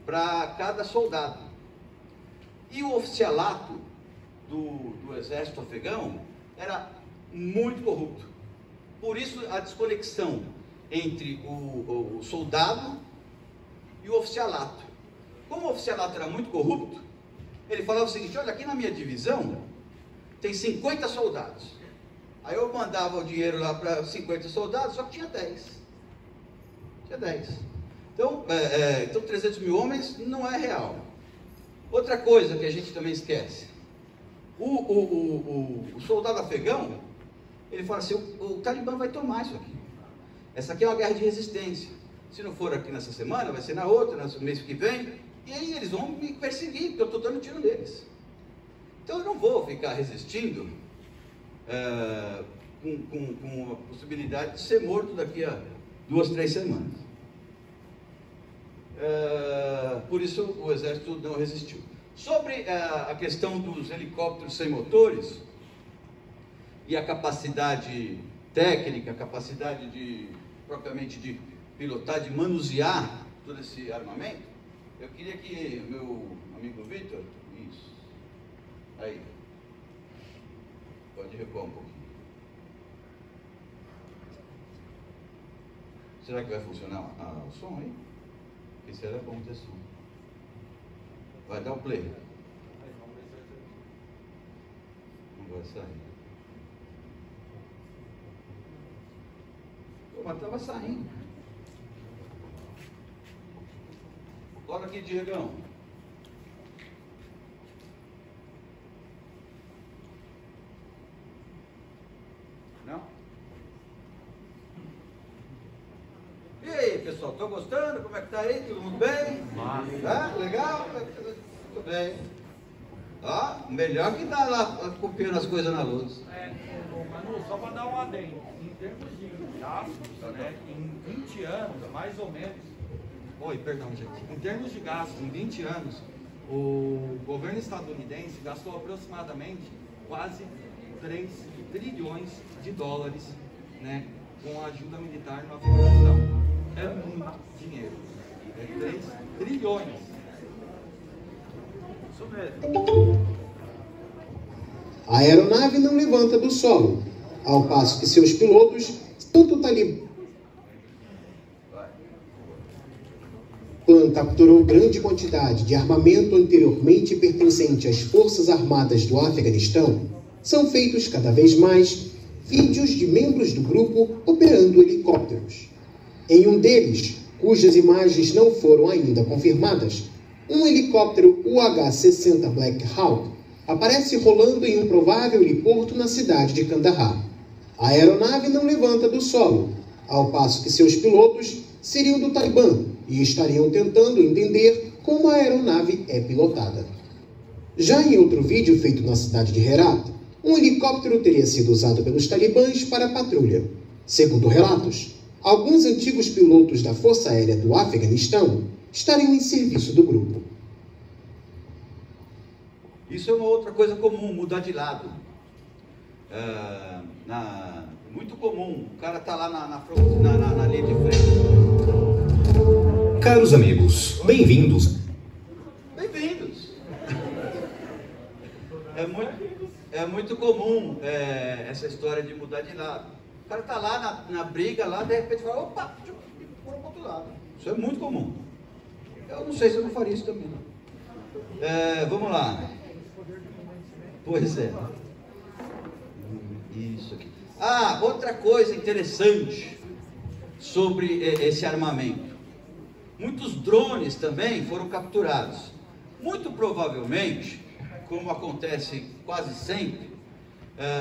para cada soldado. E o oficialato do exército afegão era muito corrupto. Por isso a desconexão entre o soldado e o oficialato. Como o oficialato era muito corrupto, ele falava o seguinte, olha, aqui na minha divisão tem 50 soldados. Aí eu mandava o dinheiro lá para 50 soldados, só que tinha 10. Tinha 10. Então 300.000 homens não é real. Outra coisa que a gente também esquece. O soldado afegão, ele fala assim, o Talibã vai tomar isso aqui. Essa aqui é uma guerra de resistência. Se não for aqui nessa semana, vai ser na outra, no mês que vem. E aí eles vão me perseguir, porque eu estou dando tiro neles. Então eu não vou ficar resistindo com a possibilidade de ser morto daqui a 2, 3 semanas. Por isso o exército não resistiu. Sobre a questão dos helicópteros sem motores e a capacidade técnica, a capacidade propriamente de pilotar, de manusear todo esse armamento, eu queria que meu amigo Vitor, isso, aí, pode recuar um pouquinho. Será que vai funcionar o som aí? Porque será bom ter som. Vai dar o play. Não vai sair. Pô, mas estava saindo. Coloca aqui, Diegão. Não? E aí, pessoal, estão gostando? Como é que tá aí? Todo mundo bem? Massa. Legal? Tudo bem. Ó, melhor que tá lá copiando as coisas na luz. Manu, só para dar um adendo, em termos de gastos, né, em 20 anos, mais ou menos. Oi, perdão, gente. Em termos de gastos, em 20 anos, o governo estadunidense gastou aproximadamente quase 3 trilhões de dólares, né, com a ajuda militar no Afeganistão. É muito dinheiro. É 3 trilhões. Isso mesmo. A aeronave não levanta do solo, ao passo que seus pilotos, tanto o Talibã capturou grande quantidade de armamento anteriormente pertencente às Forças Armadas do Afeganistão, são feitos cada vez mais vídeos de membros do grupo operando helicópteros. Em um deles, cujas imagens não foram ainda confirmadas, um helicóptero UH-60 Black Hawk aparece rolando em um provável heliporto na cidade de Kandahar. A aeronave não levanta do solo, ao passo que seus pilotos seriam do Talibã e estariam tentando entender como a aeronave é pilotada. Já em outro vídeo feito na cidade de Herat, um helicóptero teria sido usado pelos talibãs para patrulha. Segundo relatos, alguns antigos pilotos da Força Aérea do Afeganistão estariam em serviço do grupo. Isso é uma outra coisa comum, mudar de lado. Muito comum, o cara está lá na linha de frente. Caros amigos, bem-vindos. Bem-vindos. É muito comum essa história de mudar de lado. O cara está lá na briga, lá, de repente fala, opa, deixa eu pôr para o outro lado. Isso é muito comum. Eu não sei se eu não faria isso também. Vamos lá. Pois é. Isso aqui. Outra coisa interessante sobre esse armamento. Muitos drones também foram capturados. Muito provavelmente, como acontece quase sempre,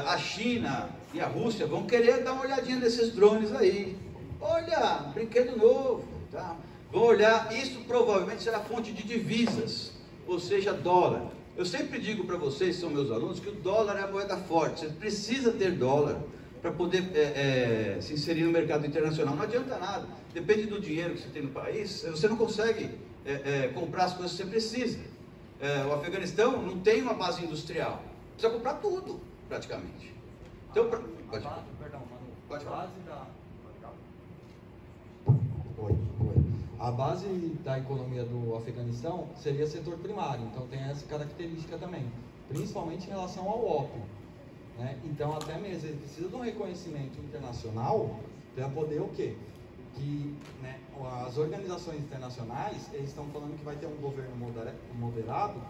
a China e a Rússia vão querer dar uma olhadinha nesses drones aí. Olha, brinquedo novo, tá? Vão olhar, isso provavelmente será fonte de divisas, ou seja, dólar. Eu sempre digo para vocês, são meus alunos, que o dólar é a moeda forte. Você precisa ter dólar para poder se inserir no mercado internacional. Não adianta nada. Depende do dinheiro que você tem no país, você não consegue comprar as coisas que você precisa. O Afeganistão não tem uma base industrial. Precisa comprar tudo, praticamente. Então, pode falar. Pode falar. A base da economia do Afeganistão seria setor primário, então tem essa característica também, principalmente em relação ao ópio, né? Então até mesmo ele precisa de um reconhecimento internacional para poder o quê? Que, né, as organizações internacionais, eles estão falando que vai ter um governo moderado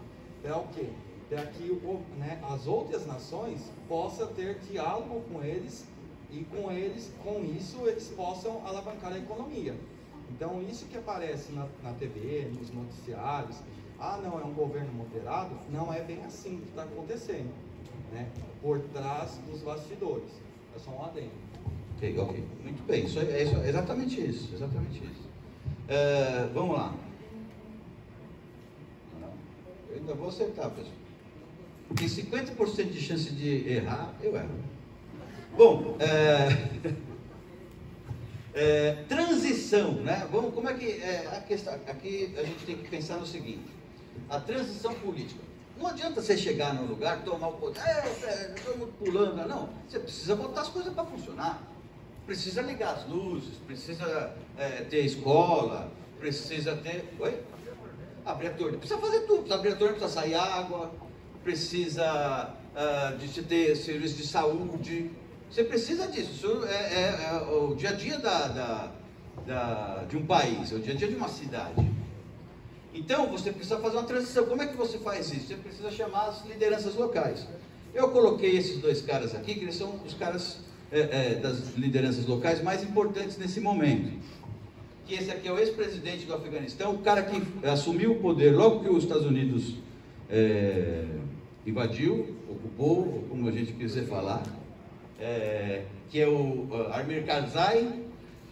para o quê? Para que as outras nações possam ter diálogo com eles e com isso eles possam alavancar a economia. Então, isso que aparece na TV, nos noticiários, não, é um governo moderado, não é bem assim que está acontecendo. né? Por trás dos bastidores. É só um adendo. Ok. Muito bem, exatamente isso. Vamos lá. Eu ainda vou acertar, pessoal. Tem 50% de chance de errar, eu erro. Bom, transição, né? Como é que a questão? Aqui a gente tem que pensar no seguinte: a transição política. Não adianta você chegar num lugar, tomar o poder, todo mundo pulando, não. Você precisa botar as coisas para funcionar. Precisa ligar as luzes, precisa ter escola, precisa ter... Oi? Abrir a torneira. Precisa fazer tudo. Precisa abrir a torneira, precisa sair água, precisa de ter serviço de saúde. Você precisa disso. Isso é o dia a dia de um país, é o dia a dia de uma cidade. Então, você precisa fazer uma transição. Como é que você faz isso? Você precisa chamar as lideranças locais. Eu coloquei esses dois caras aqui, que eles são os caras das lideranças locais mais importantes nesse momento. Que esse aqui é o ex-presidente do Afeganistão, o cara que assumiu o poder logo que os Estados Unidos invadiu, ocupou, como a gente quiser falar, que é o Amir Karzai.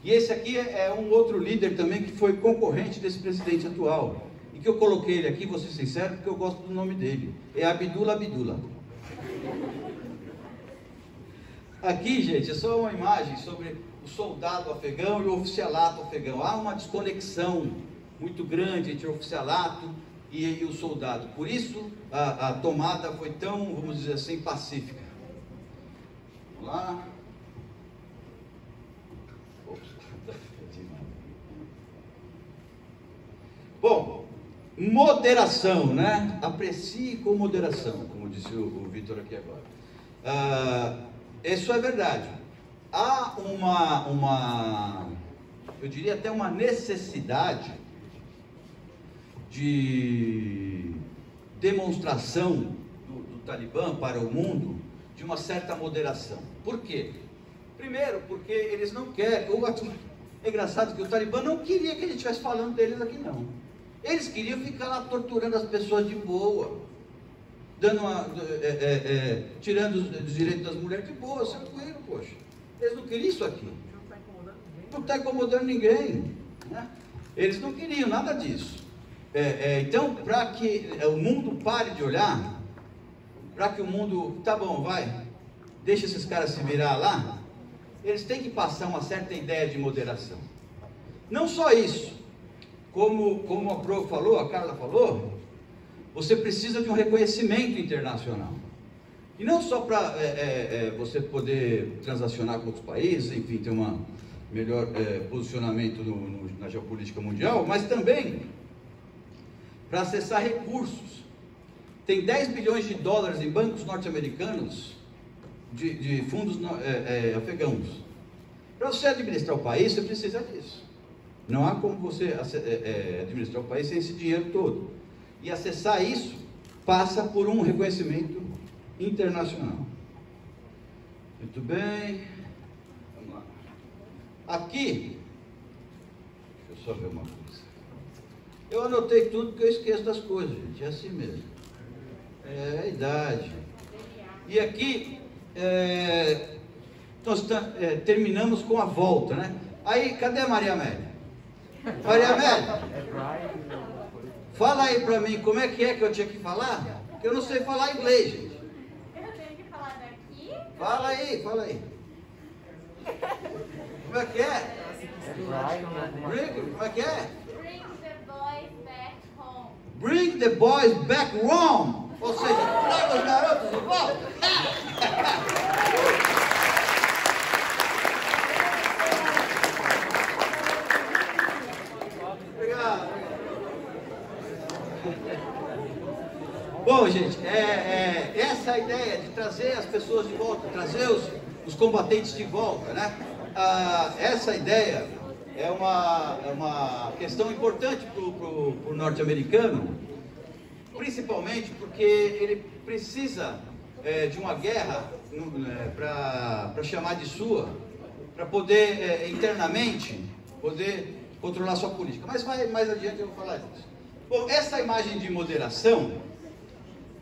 E esse aqui é um outro líder também que foi concorrente desse presidente atual. E que eu coloquei ele aqui, vou ser sincero, porque eu gosto do nome dele. É Abdullah Abdullah. Aqui, gente, é só uma imagem sobre o soldado afegão e o oficialato afegão. Há uma desconexão muito grande entre o oficialato e o soldado. Por isso, a tomada foi tão, vamos dizer assim, pacífica. Vamos lá. Bom, moderação, né? Aprecie com moderação, como disse o Vitor aqui agora. Isso é verdade. Há eu diria até uma necessidade de demonstração do Talibã para o mundo de uma certa moderação. Por quê? Primeiro, porque eles não querem... É engraçado que o Talibã não queria que a gente estivesse falando deles aqui, não. Eles queriam ficar lá torturando as pessoas de boa, tirando os direitos das mulheres de boa, tranquilo, poxa. Eles não queriam isso aqui. Não está incomodando ninguém. Né? Eles não queriam nada disso. Então, para que o mundo pare de olhar, para que o mundo, tá bom, vai, deixa esses caras se virar lá, eles têm que passar uma certa ideia de moderação. Não só isso, como a Pro falou, a Carla falou, você precisa de um reconhecimento internacional. E não só para você poder transacionar com outros países, enfim, ter um melhor posicionamento na geopolítica mundial, mas também para acessar recursos. Tem 10 bilhões de dólares em bancos norte-americanos de fundos afegãos. Para você administrar o país, você precisa disso. Não há como você administrar o país sem esse dinheiro todo. E acessar isso passa por um reconhecimento internacional. Muito bem. Vamos lá. Aqui, deixa eu só ver uma coisa. Eu anotei tudo porque eu esqueço das coisas, gente. É assim mesmo. É a idade. E aqui, nós terminamos com a volta, né? Aí, cadê a Maria Amélia? Maria Amélia, fala aí pra mim como é que eu tinha que falar? Porque eu não sei falar inglês, gente. Eu tenho que falar daqui? Fala aí. Como é que é? Como é que é? Bring the boys back home. Bring the boys back home. Ou seja, traga os garotos de volta. Obrigado. Bom, gente, essa ideia de trazer as pessoas de volta, trazer os combatentes de volta, né? Essa ideia é uma questão importante para o norte-americano, principalmente porque ele precisa de uma guerra para chamar de sua, para poder internamente poder controlar sua política. Mas mais adiante eu vou falar disso. Bom, essa imagem de moderação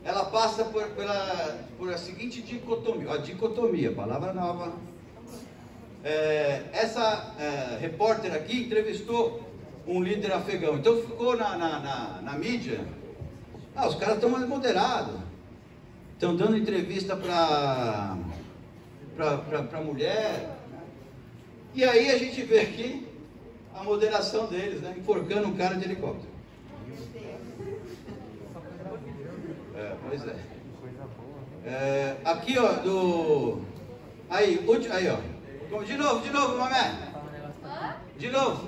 ela passa por a seguinte dicotomia, palavra nova. Essa repórter aqui entrevistou um líder afegão, então ficou na mídia, os caras estão mais moderados, estão dando entrevista para mulher, e aí a gente vê aqui a moderação deles, né, enforcando um cara de helicóptero. Pois é. Aqui, ó, aí, ó. De novo, mamãe. De novo.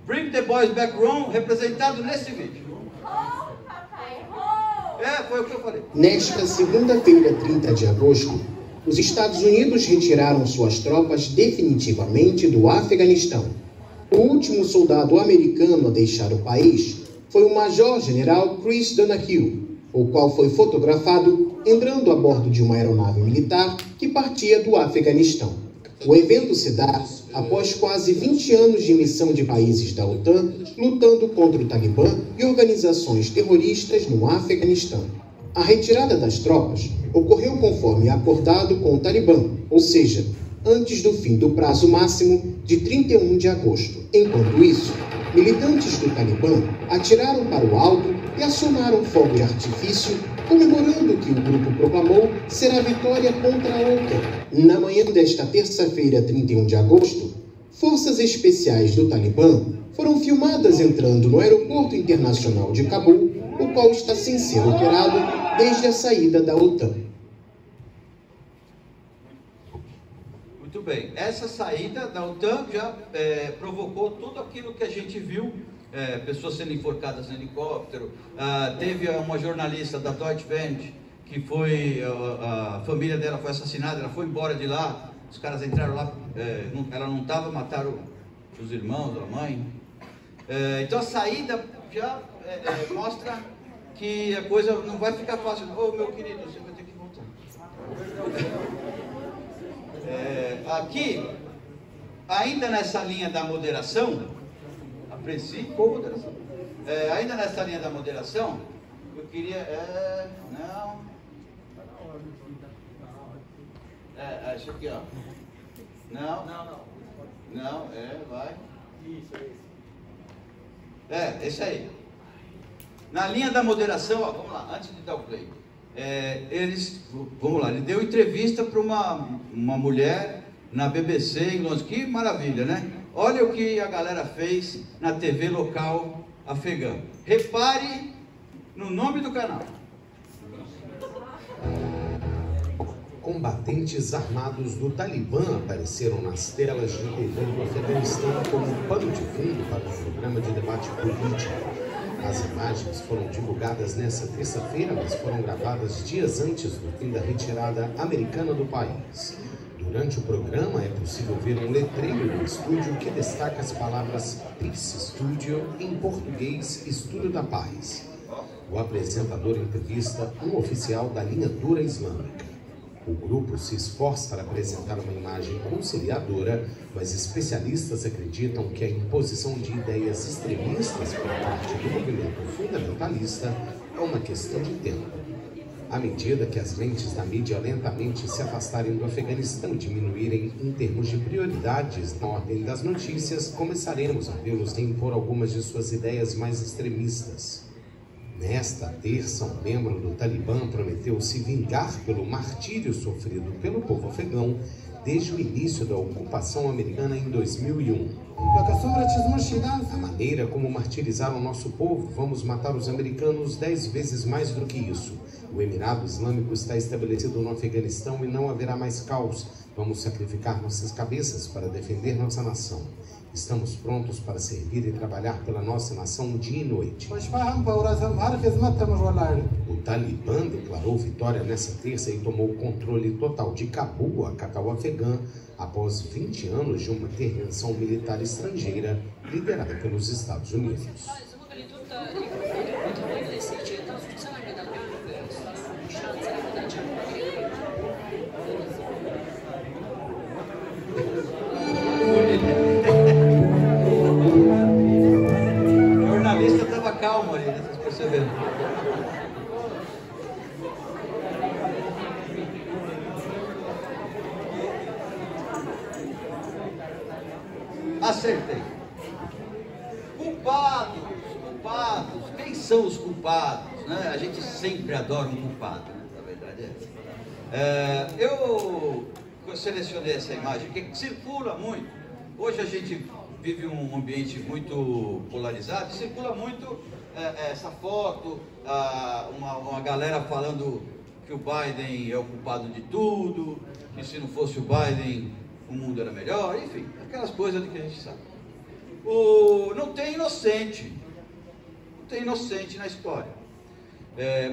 Bring the boys back home, representado nesse vídeo. Home, papai, home! Foi o que eu falei. Nesta segunda-feira, 30 de agosto, os Estados Unidos retiraram suas tropas definitivamente do Afeganistão. O último soldado americano a deixar o país foi o Major-General Chris Donahue, o qual foi fotografado entrando a bordo de uma aeronave militar que partia do Afeganistão. O evento se dá após quase 20 anos de missão de países da OTAN lutando contra o Talibã e organizações terroristas no Afeganistão. A retirada das tropas ocorreu conforme acordado com o Talibã, ou seja, antes do fim do prazo máximo de 31 de agosto. Enquanto isso, militantes do Talibã atiraram para o alto e acionaram fogo de artifício, comemorando o que o grupo proclamou ser a vitória contra a OTAN. Na manhã desta terça-feira, 31 de agosto, forças especiais do Talibã foram filmadas entrando no aeroporto internacional de Cabul, o qual está sem ser operado desde a saída da OTAN. Muito bem, essa saída da OTAN já provocou tudo aquilo que a gente viu, pessoas sendo enforcadas no helicóptero. Teve uma jornalista da Deutsche Welle, que foi, a família dela foi assassinada, ela foi embora de lá, os caras entraram lá, ela não estava, mataram os irmãos, a mãe. Então a saída já mostra que a coisa não vai ficar fácil. Meu querido, você vai ter que voltar. Aqui, ainda nessa linha da moderação, a princípio, com moderação, ainda nessa linha da moderação, eu queria, isso aqui, ó, vai, esse aí, na linha da moderação, ó, vamos lá, antes de dar o play. Ele deu entrevista para uma mulher na BBC em Londres. Que maravilha, né? Olha o que a galera fez na TV local afegã. Repare no nome do canal. Combatentes armados do Talibã apareceram nas telas de TV do Afeganistão como pano de fundo para um programa de debate político. As imagens foram divulgadas nesta terça-feira, mas foram gravadas dias antes do fim da retirada americana do país. Durante o programa é possível ver um letreiro do estúdio que destaca as palavras Peace Studio, em português, Estúdio da Paz. O apresentador entrevista um oficial da linha dura islâmica. O grupo se esforça para apresentar uma imagem conciliadora, mas especialistas acreditam que a imposição de ideias extremistas por parte do movimento fundamentalista é uma questão de tempo. À medida que as lentes da mídia lentamente se afastarem do Afeganistão e diminuírem em termos de prioridades na ordem das notícias, começaremos a vê-los reimpor algumas de suas ideias mais extremistas. Nesta terça, um membro do Talibã prometeu se vingar pelo martírio sofrido pelo povo afegão desde o início da ocupação americana em 2001. A maneira como martirizaram nosso povo, vamos matar os americanos 10 vezes mais do que isso. O Emirado Islâmico está estabelecido no Afeganistão e não haverá mais caos. Vamos sacrificar nossas cabeças para defender nossa nação. Estamos prontos para servir e trabalhar pela nossa nação dia e noite. O Talibã declarou vitória nessa terça e tomou o controle total de Cabul, a capital afegã, após 20 anos de uma intervenção militar estrangeira liderada pelos Estados Unidos. O jornalista estava calmo ali, vocês perceberam? Acertei. Culpados. Quem são os culpados? Né? A gente sempre adora um culpado, né? Na verdade é essa. Eu selecionei essa imagem que circula muito. Hoje a gente vive um ambiente muito polarizado, circula muito essa foto, uma galera falando que o Biden é o culpado de tudo, que se não fosse o Biden o mundo era melhor, enfim, aquelas coisas que a gente sabe. Não tem inocente na história,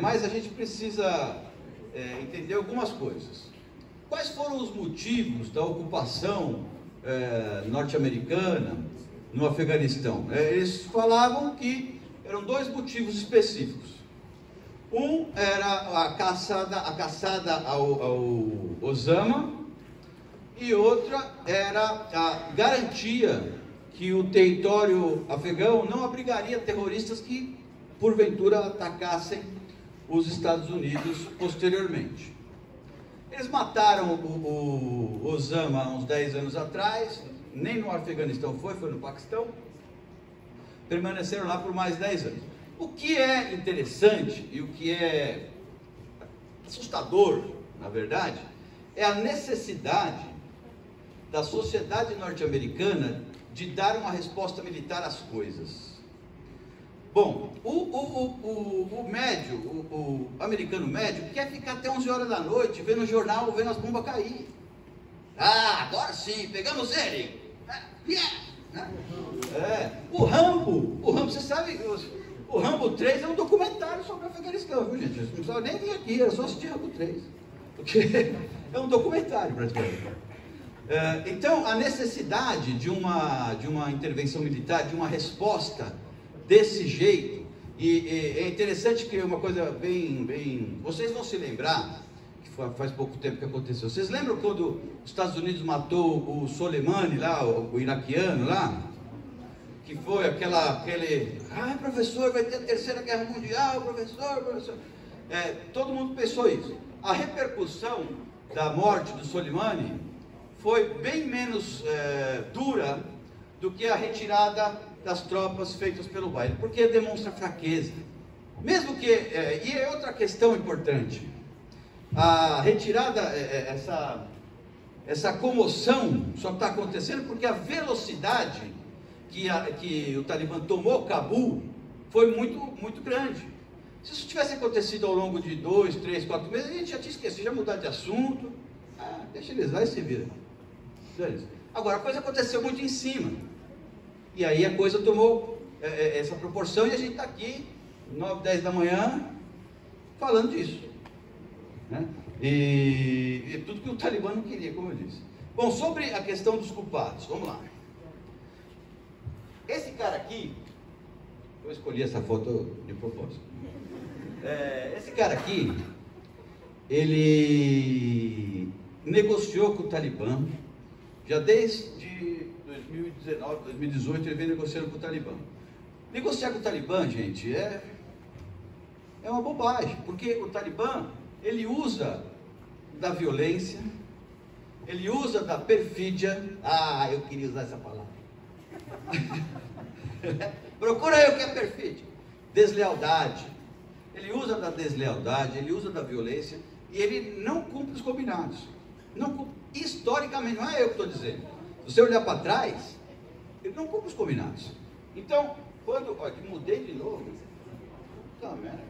mas a gente precisa entender algumas coisas. Quais foram os motivos da ocupação norte-americana no Afeganistão? Eles falavam que eram dois motivos específicos. Um era a caçada ao Osama, e outra era a garantia que o território afegão não abrigaria terroristas que, porventura, atacassem os Estados Unidos posteriormente. Eles mataram o Osama há uns 10 anos atrás, nem no Afeganistão foi no Paquistão, permaneceram lá por mais 10 anos. O que é interessante e o que é assustador, na verdade, é a necessidade da sociedade norte-americana de dar uma resposta militar às coisas. Bom, o americano médio quer ficar até 11 horas da noite vendo o jornal, vendo as bombas cair. Agora sim, pegamos ele. O Rambo, você sabe, o Rambo 3 é um documentário sobre o Afeganistão, viu, gente? Não precisava nem vir aqui, era só assistir Rambo 3. Porque é um documentário, praticamente. Então, a necessidade de uma intervenção militar, de uma resposta desse jeito, e é interessante que é uma coisa bem... Vocês vão se lembrar, que faz pouco tempo que aconteceu, vocês lembram quando os Estados Unidos matou o Soleimani lá, o iraquiano lá? Que foi aquele... professor, vai ter a Terceira Guerra Mundial, professor... todo mundo pensou isso. A repercussão da morte do Soleimani foi bem menos dura do que a retirada das tropas feitas pelo Biden, porque demonstra fraqueza. Mesmo que... e é outra questão importante. A retirada, essa comoção só está acontecendo porque a velocidade que o Talibã tomou Cabul foi muito, muito grande. Se isso tivesse acontecido ao longo de 2, 3, 4 meses, a gente já tinha esquecido, já mudar de assunto. Deixa eles lá e se vira. Agora, a coisa aconteceu muito em cima. E aí a coisa tomou essa proporção e a gente está aqui, 9, 10 da manhã, falando disso. Né? E tudo que o Talibã não queria, como eu disse. Bom, sobre a questão dos culpados, vamos lá. Esse cara aqui, eu escolhi essa foto de propósito. Esse cara aqui, ele negociou com o Talibã, já desde 2019, 2018, ele vem negociando com o Talibã. Negociar com o Talibã, gente, é uma bobagem, porque o Talibã, ele usa da violência, ele usa da perfídia. Eu queria usar essa palavra. Procura aí o que é perfídia. Deslealdade. Ele usa da deslealdade, ele usa da violência, e ele não cumpre os combinados. Não cumpre, historicamente, não é eu que estou dizendo. Se você olhar para trás, ele não cumpre os combinados. Então, quando... Olha, que mudei de novo. Tá, merda.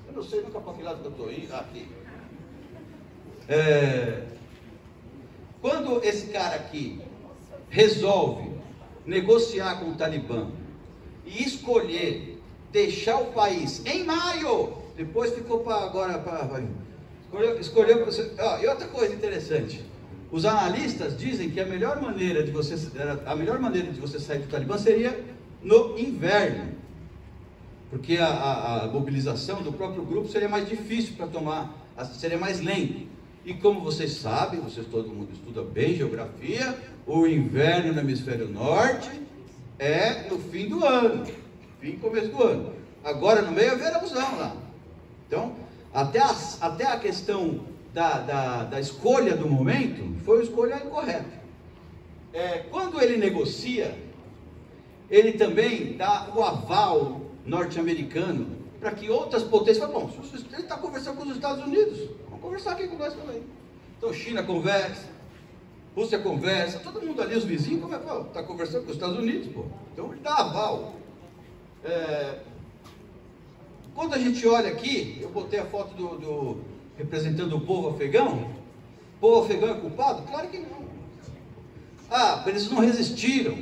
Eu não sei nunca para que lado que eu estou indo. Aqui. Quando esse cara aqui resolve negociar com o Talibã e escolher deixar o país em maio, depois ficou para agora... Escolheu... E outra coisa interessante. Os analistas dizem que a melhor maneira de você sair do Talibã seria no inverno, porque a mobilização do próprio grupo seria mais difícil para tomar, seria mais lento. E como vocês sabem, todo mundo estuda bem geografia, o inverno no hemisfério norte é no fim do ano, começo do ano. Agora no meio é verãozão lá. Então, até a questão da escolha do momento foi uma escolha incorreta. quando ele negocia, ele também dá o aval norte-americano para que outras potências falem, bom, ele está conversando com os Estados Unidos, vamos conversar aqui com nós também. Então China conversa, Rússia conversa, todo mundo ali, os vizinhos, como é que está conversando com os Estados Unidos, pô. Então ele dá aval. Quando a gente olha aqui, eu botei a foto representando o povo afegão. O povo afegão é culpado? Claro que não. Eles não resistiram.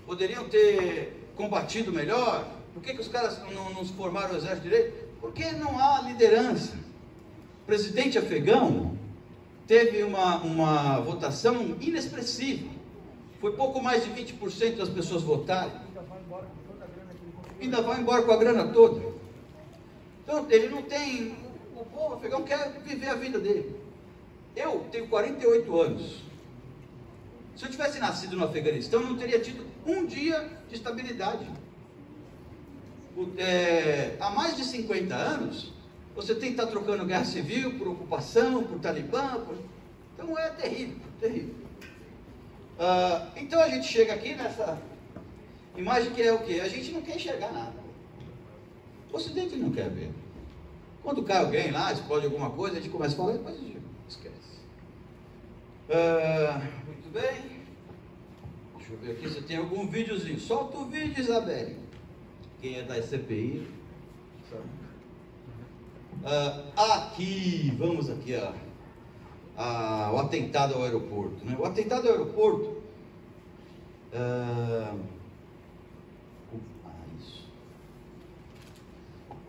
Poderiam ter combatido melhor. Por que os caras não se formaram o exército direito? Porque não há liderança. O presidente afegão teve uma votação inexpressiva. Foi pouco mais de 20% das pessoas votarem. Ainda vai embora com a grana toda. Então, ele não tem... O povo afegão quer viver a vida dele. Eu tenho 48 anos. Se eu tivesse nascido no Afeganistão, eu não teria tido um dia de estabilidade. Há mais de 50 anos, você tem que estar trocando guerra civil por ocupação, por Talibã. Então é terrível, terrível. Então a gente chega aqui nessa imagem que é o quê? A gente não quer enxergar nada. O Ocidente não quer ver. Quando cai alguém lá, explode alguma coisa, a gente começa a falar, depois a gente esquece. Muito bem. Deixa eu ver aqui se tem algum videozinho. Solta o vídeo, Isabelle. Quem é da CPI? Aqui, vamos aqui, o atentado ao aeroporto. Né? O atentado ao aeroporto... isso.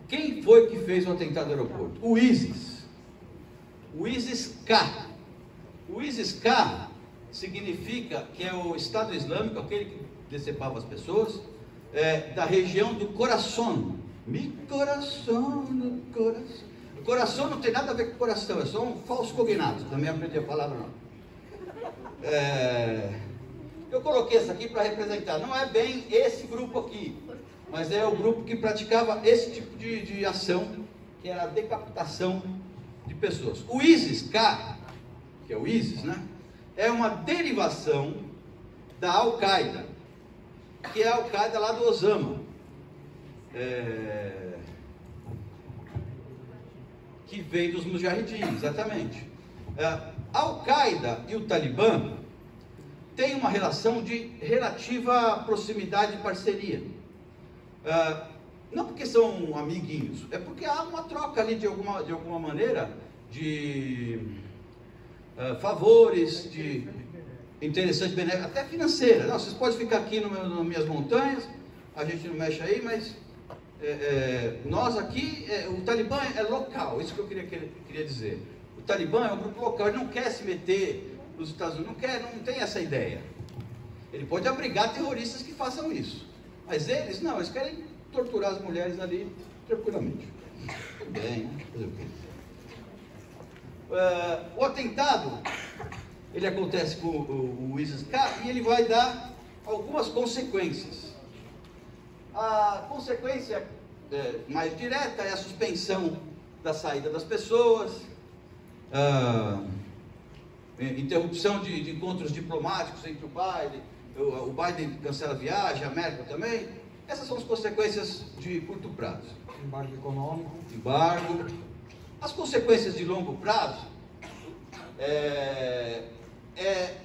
Quem foi que fez o atentado ao aeroporto? O ISIS. O ISIS-K. O ISIS-K significa que é o Estado Islâmico, aquele que decepava as pessoas, da região do Coração. Mi coração, no coração. O coração não tem nada a ver com coração, é só um falso cognato. Também aprendi a palavra não. Eu coloquei essa aqui para representar. Não é bem esse grupo aqui, mas é o grupo que praticava esse tipo de ação, que era a decapitação de pessoas. O ISIS-K, que é o ISIS, né? É uma derivação da Al-Qaeda, que é a Al-Qaeda lá do Osama. Que veio dos Mujahideen, exatamente. A Al-Qaeda e o Talibã têm uma relação de relativa proximidade e parceria. Não porque são amiguinhos, é porque há uma troca ali de alguma maneira de favores, de interessante, benéfico, até financeira. Não, vocês podem ficar aqui nas minhas montanhas, a gente não mexe aí, mas nós aqui, o Talibã é local, isso que eu queria dizer. O Talibã é um grupo local, ele não quer se meter nos Estados Unidos, não tem essa ideia. Ele pode abrigar terroristas que façam isso, mas eles não, eles querem torturar as mulheres ali tranquilamente. Tudo bem, né? Fazer o quê? O atentado, ele acontece com o ISIS-K e ele vai dar algumas consequências. A consequência mais direta é a suspensão da saída das pessoas, interrupção de encontros diplomáticos entre o Biden cancela a viagem, a Merkel também. Essas são as consequências de curto prazo. Embargo econômico. Embargo. As consequências de longo prazo é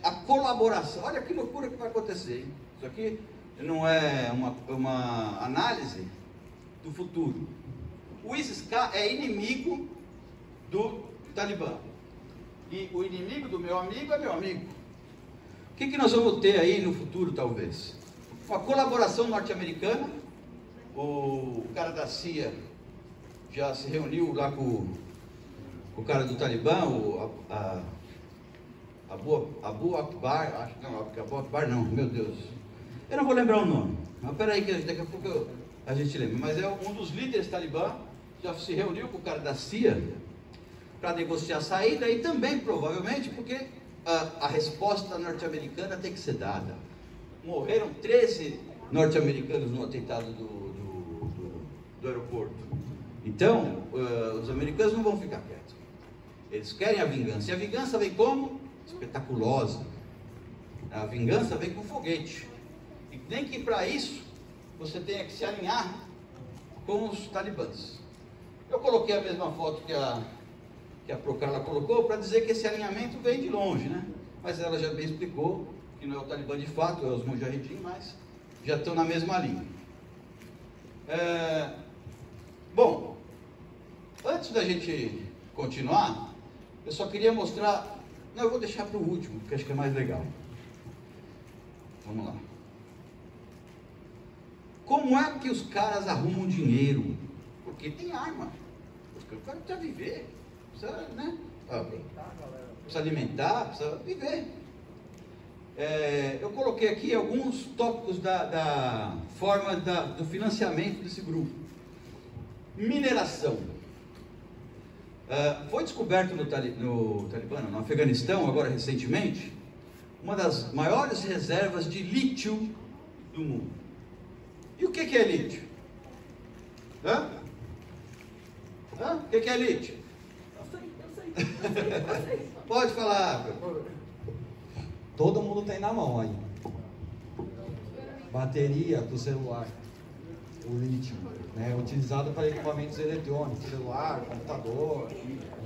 a colaboração. Olha que loucura que vai acontecer, hein? Isso aqui não é uma análise do futuro. O ISIS-K é inimigo do Talibã. E o inimigo do meu amigo é meu amigo. O que nós vamos ter aí no futuro, talvez? Uma colaboração norte-americana. O cara da CIA já se reuniu lá com o cara do Talibã, Abu Akbar, acho que não, Abu Akbar não, meu Deus. Eu não vou lembrar o nome, mas peraí que daqui a pouco a gente lembra. Mas é um dos líderes Talibã, já se reuniu com o cara da CIA para negociar a saída e também, provavelmente, porque a resposta norte-americana tem que ser dada. Morreram 13 norte-americanos no atentado do aeroporto. Então, os americanos não vão ficar quietos. Eles querem a vingança. E a vingança vem como? Espetaculosa. A vingança vem com foguete. E nem que para isso você tenha que se alinhar com os talibãs. Eu coloquei a mesma foto que a Procarla colocou para dizer que esse alinhamento vem de longe, né? Mas ela já bem explicou que não é o Talibã de fato, é os Mujahideen, mas já estão na mesma linha. Bom, antes da gente continuar, eu só queria mostrar... Não, eu vou deixar para o último, porque acho que é mais legal. Vamos lá. Como é que os caras arrumam dinheiro? Porque tem arma. O cara precisa viver. Precisa, né? Precisa alimentar, precisa viver. Eu coloquei aqui alguns tópicos da forma do financiamento desse grupo. Mineração. Foi descoberto no Talibã, no Afeganistão, agora recentemente, uma das maiores reservas de lítio do mundo. E o que é lítio? O que é lítio? Eu sei. Pode falar. Todo mundo tem na mão aí. Bateria do celular. O lítio, né? Utilizado para equipamentos eletrônicos, celular, computador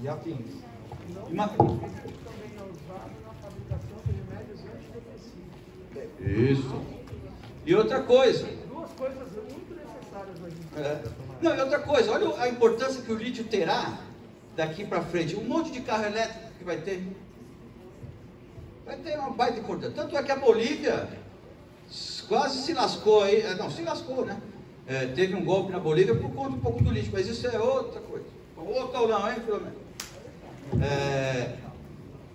e afins. Isso. E outra coisa. Duas coisas muito necessárias hoje. Não, e outra coisa, olha a importância que o lítio terá daqui para frente. Um monte de carro elétrico que vai ter. Vai ter uma baita importância. Tanto é que a Bolívia quase se lascou aí. Não, se lascou, né? Teve um golpe na Bolívia por conta um pouco do lítio, mas isso é outra coisa. Outra ou não, hein, Filomeno?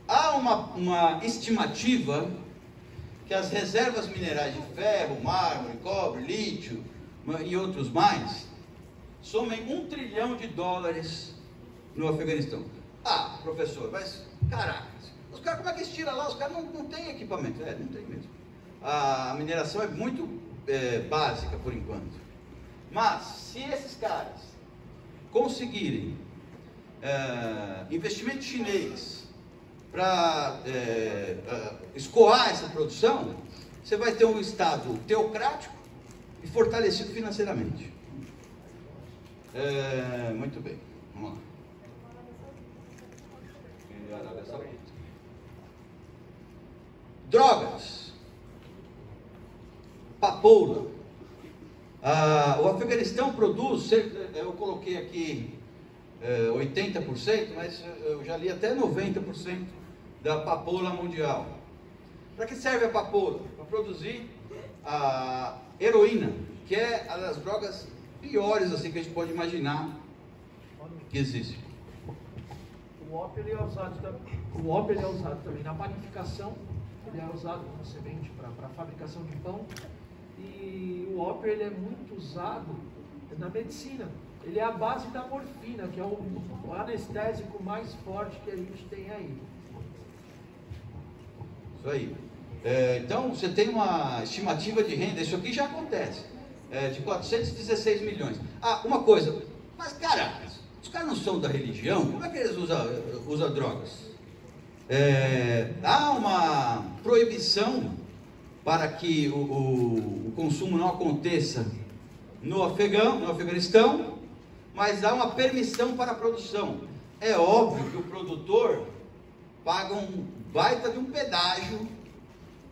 Há uma estimativa que as reservas minerais de ferro, mármore, cobre, lítio e outros mais somem $1 trilhão no Afeganistão. Ah, professor, mas caraca, os caras, como é que eles tiram lá? Os caras não têm equipamento. Não tem mesmo. A mineração é muito básica por enquanto. Mas se esses caras conseguirem investimento chinês para escoar essa produção, você vai ter um Estado teocrático e fortalecido financeiramente. Muito bem, vamos lá. Drogas. Papoula. O Afeganistão produz, eu coloquei aqui 80%, mas eu já li até 90% da papoula mundial. Para que serve a papoula? Para produzir a heroína, que é uma das drogas piores assim, que a gente pode imaginar que existe. O ópio ele é usado também na panificação, ele é usado como semente para a fabricação de pão. E o ópio ele é muito usado na medicina. Ele é a base da morfina, que é o anestésico mais forte que a gente tem aí. Isso aí. Então, você tem uma estimativa de renda, isso aqui já acontece, de 416 milhões. Ah, uma coisa, mas cara, os caras não são da religião, como é que eles usam drogas? Há uma proibição para que o consumo não aconteça no Afeganistão, mas há uma permissão para a produção. É óbvio que o produtor paga um baita de um pedágio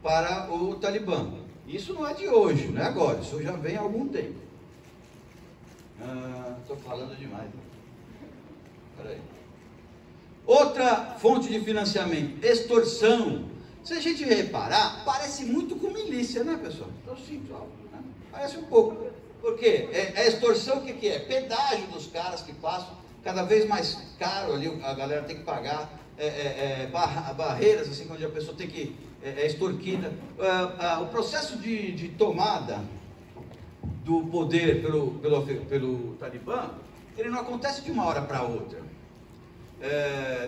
para o Talibã. Isso não é de hoje, não é agora, isso já vem há algum tempo. Estou falando demais. Peraí. Outra fonte de financiamento, extorsão. Se a gente reparar, parece muito com milícia, né, pessoal? Então, sim, né? Parece um pouco. Por quê? A extorsão, o que é? Pedágio dos caras que passam, cada vez mais caro ali, a galera tem que pagar barreiras, assim, onde a pessoa tem que extorquida. O processo de tomada do poder pelo Talibã, ele não acontece de uma hora para outra.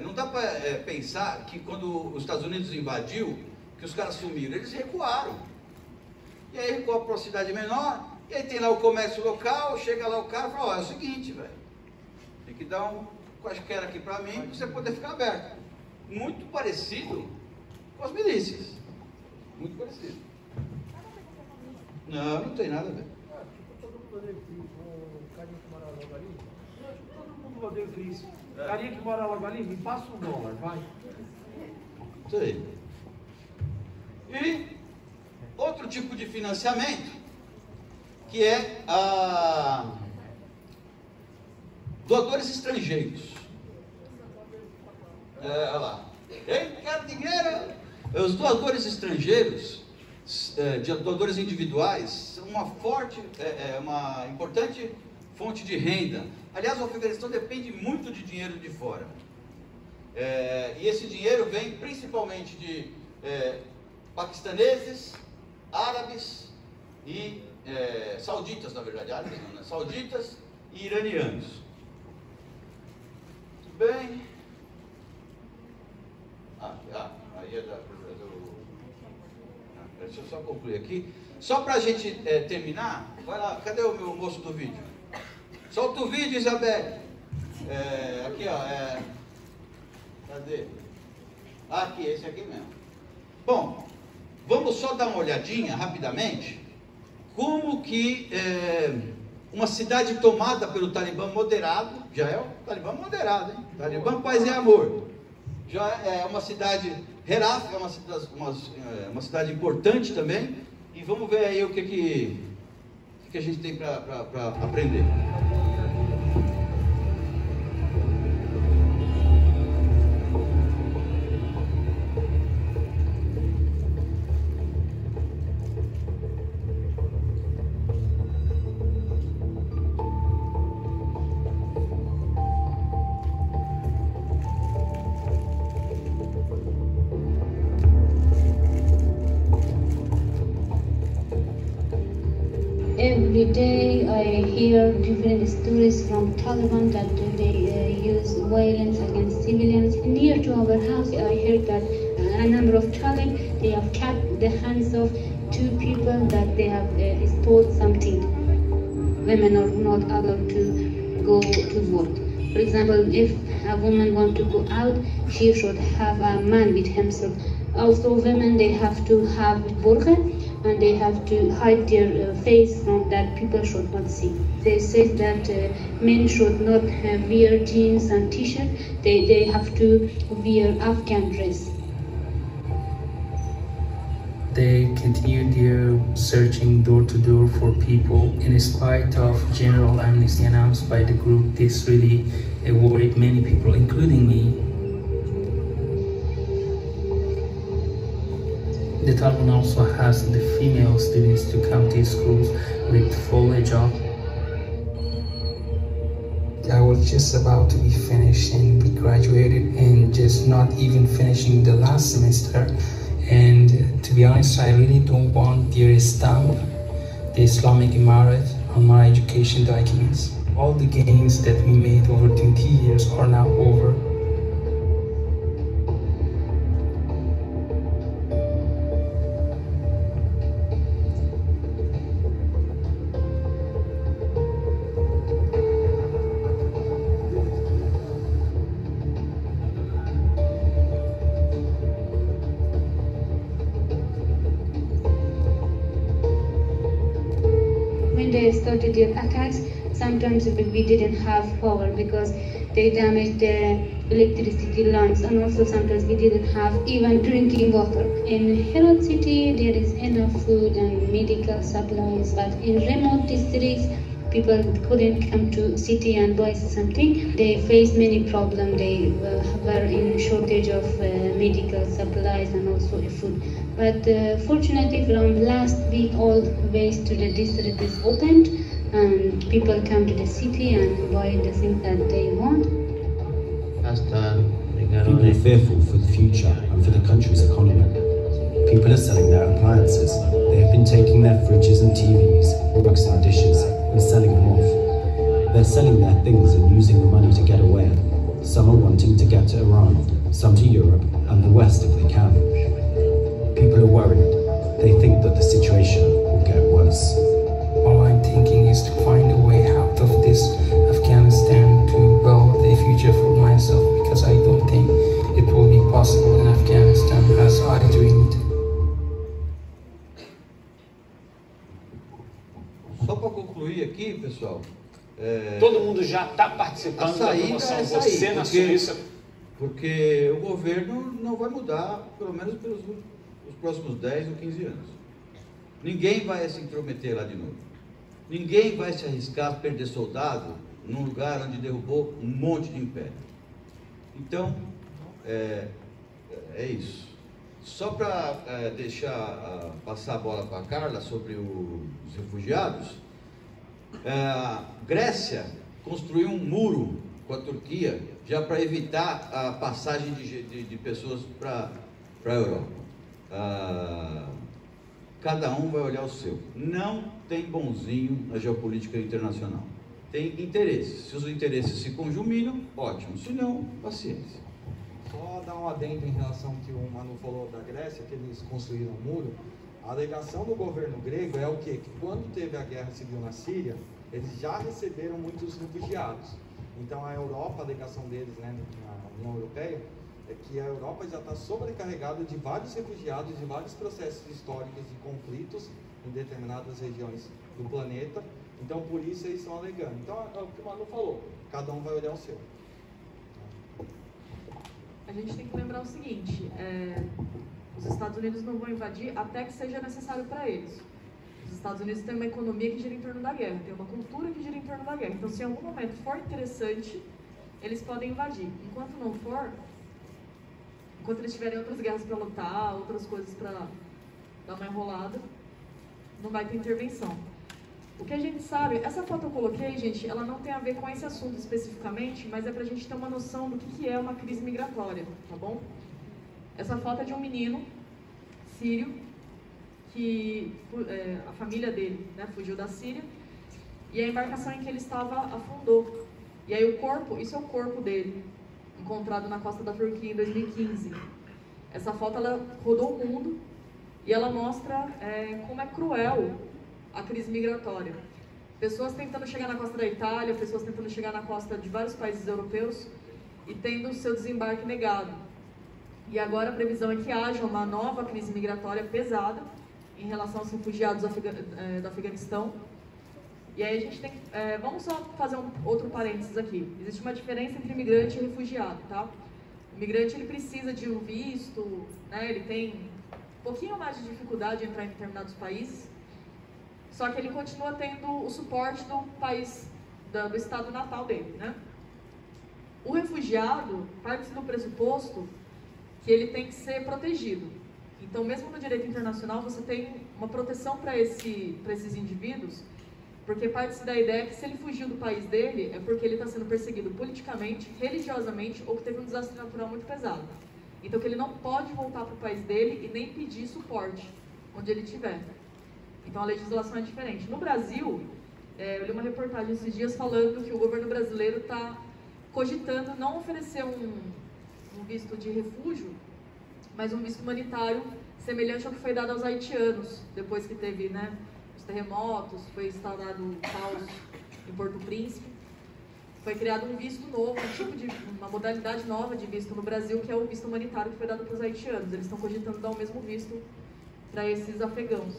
Não dá para pensar que quando os Estados Unidos invadiu, que os caras sumiram, eles recuaram. E aí recuou para uma cidade menor, e aí tem lá o comércio local, chega lá o cara e fala, é o seguinte, velho, tem que dar um quaisquer aqui para mim, para você poder ficar aberto. Muito parecido com as milícias. Muito parecido. Não, não tem nada a ver. Todo mundo odeia o carinha que mora logo ali. Todo mundo odeia o Cris. O carinha que mora logo ali, me passa $1, vai. Isso aí. E outro tipo de financiamento, que é doadores estrangeiros. Olha lá. Quem quer dinheiro? Os doadores estrangeiros, doadores individuais, são uma importante fonte de renda. Aliás, o Afeganistão depende muito de dinheiro de fora. E esse dinheiro vem principalmente de paquistaneses, árabes e sauditas, na verdade, árabes não, né? Sauditas e iranianos. Tudo bem? Aí é deixa eu só concluir aqui. Só para a gente terminar, vai lá, cadê o meu moço do vídeo? Solta o vídeo, Isabel. Aqui, ó. Cadê? Aqui, esse aqui mesmo. Bom, vamos só dar uma olhadinha rapidamente como que uma cidade tomada pelo Talibã moderado, já é o Talibã moderado, hein? Talibã Paz e Amor. Já é uma cidade, Herat é uma cidade importante também, e vamos ver aí o que a gente tem para aprender. Every day I hear different stories from Taliban that they use violence against civilians. Near to our house I heard that a number of Taliban, they have cut the hands of 2 people that they have stole something. Women are not allowed to go to work. For example, if a woman wants to go out, she should have a man with himself. Also women, they have to have burqa, and they have to hide their face from that people should not see. They say that men should not wear jeans and t-shirt. They have to wear Afghan dress. They continue their searching door to door for people. In spite of general amnesty announced by the group, this really worried many people, including me. The Taliban also has the female students to come to schools with full hijab. I was just about to be finished and be graduated and just not even finishing the last semester. And to be honest, I really don't want their stamp, the Islamic Emirate, on my education documents. All the gains that we made over 20 years are now over. When they started their attacks, sometimes we didn't have power because they damaged the electricity lines, and also sometimes we didn't have even drinking water. In Herat city, there is enough food and medical supplies, but in remote districts, people couldn't come to city and buy something. They faced many problems. They were in shortage of medical supplies and also food. But fortunately, from last week, all ways to the district is opened, and people come to the city and buy the things that they want. People are fearful for the future and for the country's economy. People are selling their appliances. They have been taking their fridges and TVs, rugs and dishes, and selling them off. They're selling their things and using the money to get away. Some are wanting to get to Iran, some to Europe and the West if they can. People are worried. They think that the situation will get worse. All I'm thinking is to find a way out of this Afghanistan to build a future for myself, because I don't think it will be possible in Afghanistan as I dreamed. pessoal. Todo mundo já está participando da promoção. Você na Suíça. Porque o governo não vai mudar, pelo menos pelos os próximos 10 ou 15 anos. Ninguém vai se intrometer lá de novo. Ninguém vai se arriscar a perder soldado num lugar onde derrubou um monte de império. Então, é isso. Só para passar a bola para a Carla sobre os refugiados, Grécia construiu um muro com a Turquia já para evitar a passagem de pessoas para a Europa. Cada um vai olhar o seu. Não tem bonzinho na geopolítica internacional. Tem interesses. Se os interesses se conjuminam, ótimo. Se não, paciência. Só dar um adendo em relação ao que o Manu falou da Grécia, que eles construíram um muro. A alegação do governo grego é o quê? Que quando teve a guerra civil na Síria, eles já receberam muitos refugiados. Então a Europa, a alegação deles, né, na União Europeia, é que a Europa já está sobrecarregada de vários refugiados, de vários processos históricos de conflitos em determinadas regiões do planeta. Então por isso eles estão alegando. Então é o que o Manu falou, cada um vai olhar o seu. A gente tem que lembrar o seguinte, os Estados Unidos não vão invadir até que seja necessário para eles. Os Estados Unidos têm uma economia que gira em torno da guerra, tem uma cultura que gira em torno da guerra. Então, se em algum momento for interessante, eles podem invadir. Enquanto não for, enquanto eles tiverem outras guerras para lutar, outras coisas para dar uma enrolada, não vai ter intervenção. O que a gente sabe, essa foto eu coloquei, gente, ela não tem a ver com esse assunto especificamente, mas é para a gente ter uma noção do que é uma crise migratória, tá bom? Essa foto é de um menino sírio, que a família dele, né, fugiu da Síria, e a embarcação em que ele estava afundou. E aí o corpo, isso é o corpo dele, encontrado na costa da Turquia em 2015. Essa foto ela rodou o mundo e ela mostra como é cruel a crise migratória. Pessoas tentando chegar na costa da Itália, pessoas tentando chegar na costa de vários países europeus e tendo o seu desembarque negado. E agora a previsão é que haja uma nova crise migratória pesada em relação aos refugiados do Afeganistão. E aí a gente tem que... vamos só fazer outro parênteses aqui. Existe uma diferença entre imigrante e refugiado, tá? O imigrante ele precisa de um visto, né? Ele tem um pouquinho mais de dificuldade de entrar em determinados países, só que ele continua tendo o suporte do país, do estado natal dele, né? O refugiado parte do pressuposto que ele tem que ser protegido. Então, mesmo no direito internacional, você tem uma proteção para esses indivíduos, porque parte-se da ideia que se ele fugiu do país dele, é porque ele está sendo perseguido politicamente, religiosamente, ou que teve um desastre natural muito pesado. Então, que ele não pode voltar para o país dele e nem pedir suporte, onde ele estiver. Então, a legislação é diferente. No Brasil, eu li uma reportagem esses dias falando que o governo brasileiro está cogitando não oferecer um visto de refúgio, mas um visto humanitário semelhante ao que foi dado aos haitianos, depois que teve, né, os terremotos, foi instaurado o caos em Porto Príncipe. Foi criado um visto novo, uma modalidade nova de visto no Brasil, que é o visto humanitário que foi dado para os haitianos. Eles estão cogitando dar o mesmo visto para esses afegãos.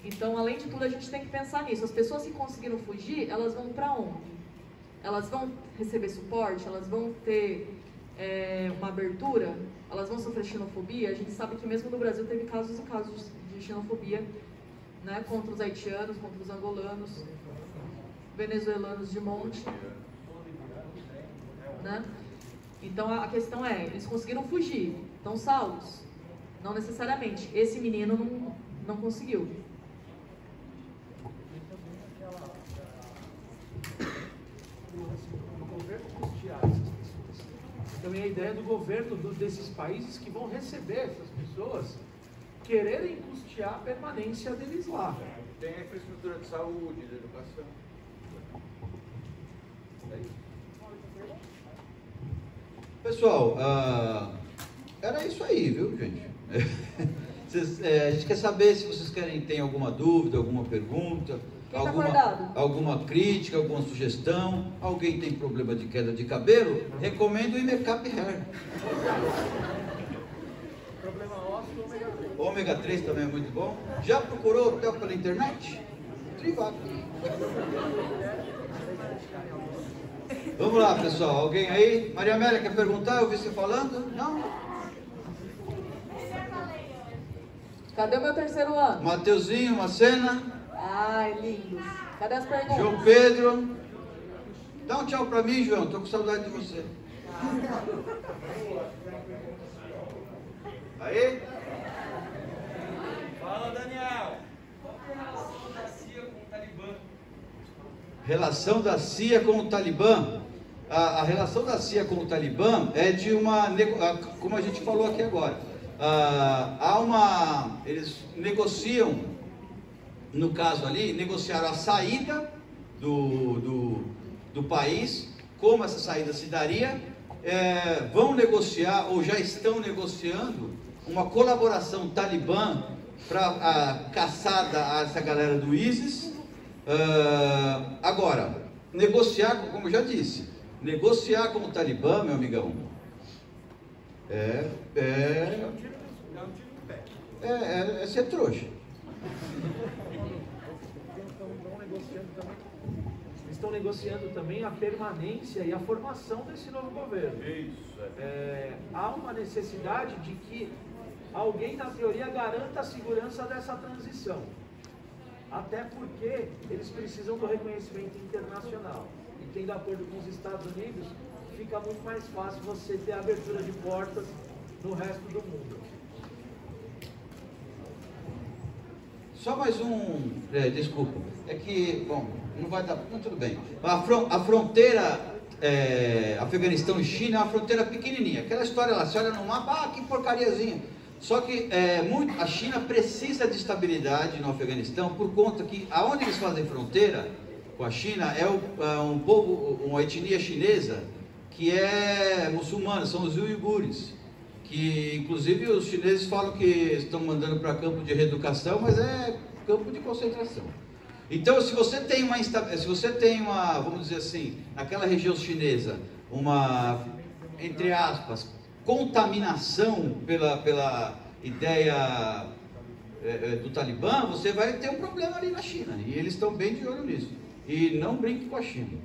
Então, além de tudo, a gente tem que pensar nisso. As pessoas que conseguiram fugir, elas vão para onde? Elas vão receber suporte? Elas vão ter uma abertura? Elas vão sofrer xenofobia? A gente sabe que mesmo no Brasil teve casos e casos de xenofobia, né, contra os haitianos, contra os angolanos, venezuelanos de monte, né? Então a questão é, eles conseguiram fugir, estão salvos? Não necessariamente. Esse menino não conseguiu. O governo custear essas pessoas. Também a ideia do governo desses países que vão receber essas pessoas quererem custear a permanência deles lá. Tem a infraestrutura de saúde, de educação. É isso. Pessoal, era isso aí, viu, gente? A gente quer saber se vocês tem alguma dúvida, alguma pergunta, alguma crítica, alguma sugestão. Alguém tem problema de queda de cabelo? Recomendo o Imecap Hair. Problema ósseo, ômega 3. Ômega 3 também é muito bom. Já procurou hotel pela internet? Trivago. Vamos lá, pessoal. Alguém aí? Maria Amélia quer perguntar? Eu vi você falando? Não? Cadê o meu terceiro ano? Mateuzinho, Macena. Ai, lindo. Cadê as perguntas? João Pedro. Dá um tchau pra mim, João. Tô com saudade de você. Aí? Fala, Daniel. Qual é a relação da CIA com o Talibã? Relação da CIA com o Talibã? A relação da CIA com o Talibã é de uma... Como a gente falou aqui agora. Eles negociam, no caso ali, negociaram a saída do país, como essa saída se daria, vão negociar, ou já estão negociando, uma colaboração talibã para a caçada a essa galera do ISIS. Agora, negociar, como eu já disse, negociar com o Talibã, meu amigão, é ser trouxa. Estão negociando também a permanência e a formação desse novo governo. Há uma necessidade de que alguém, na teoria, garanta a segurança dessa transição. Até porque eles precisam do reconhecimento internacional. E tendo acordo com os Estados Unidos, fica muito mais fácil você ter abertura de portas no resto do mundo. Só mais um... desculpa. É que, bom, não vai dar... Não, tudo bem. A fronteira Afeganistão e China é uma fronteira pequenininha. Aquela história lá, você olha no mapa, que porcariazinha. Só que a China precisa de estabilidade no Afeganistão por conta que aonde eles fazem fronteira com a China é um povo, uma etnia chinesa que é muçulmana, são os uigures, que inclusive os chineses falam que estão mandando para campo de reeducação, mas é campo de concentração. Então, se você tem uma, vamos dizer assim, naquela região chinesa, uma, entre aspas, contaminação pela ideia do Talibã, você vai ter um problema ali na China. E eles estão bem de olho nisso. E não brinque com a China.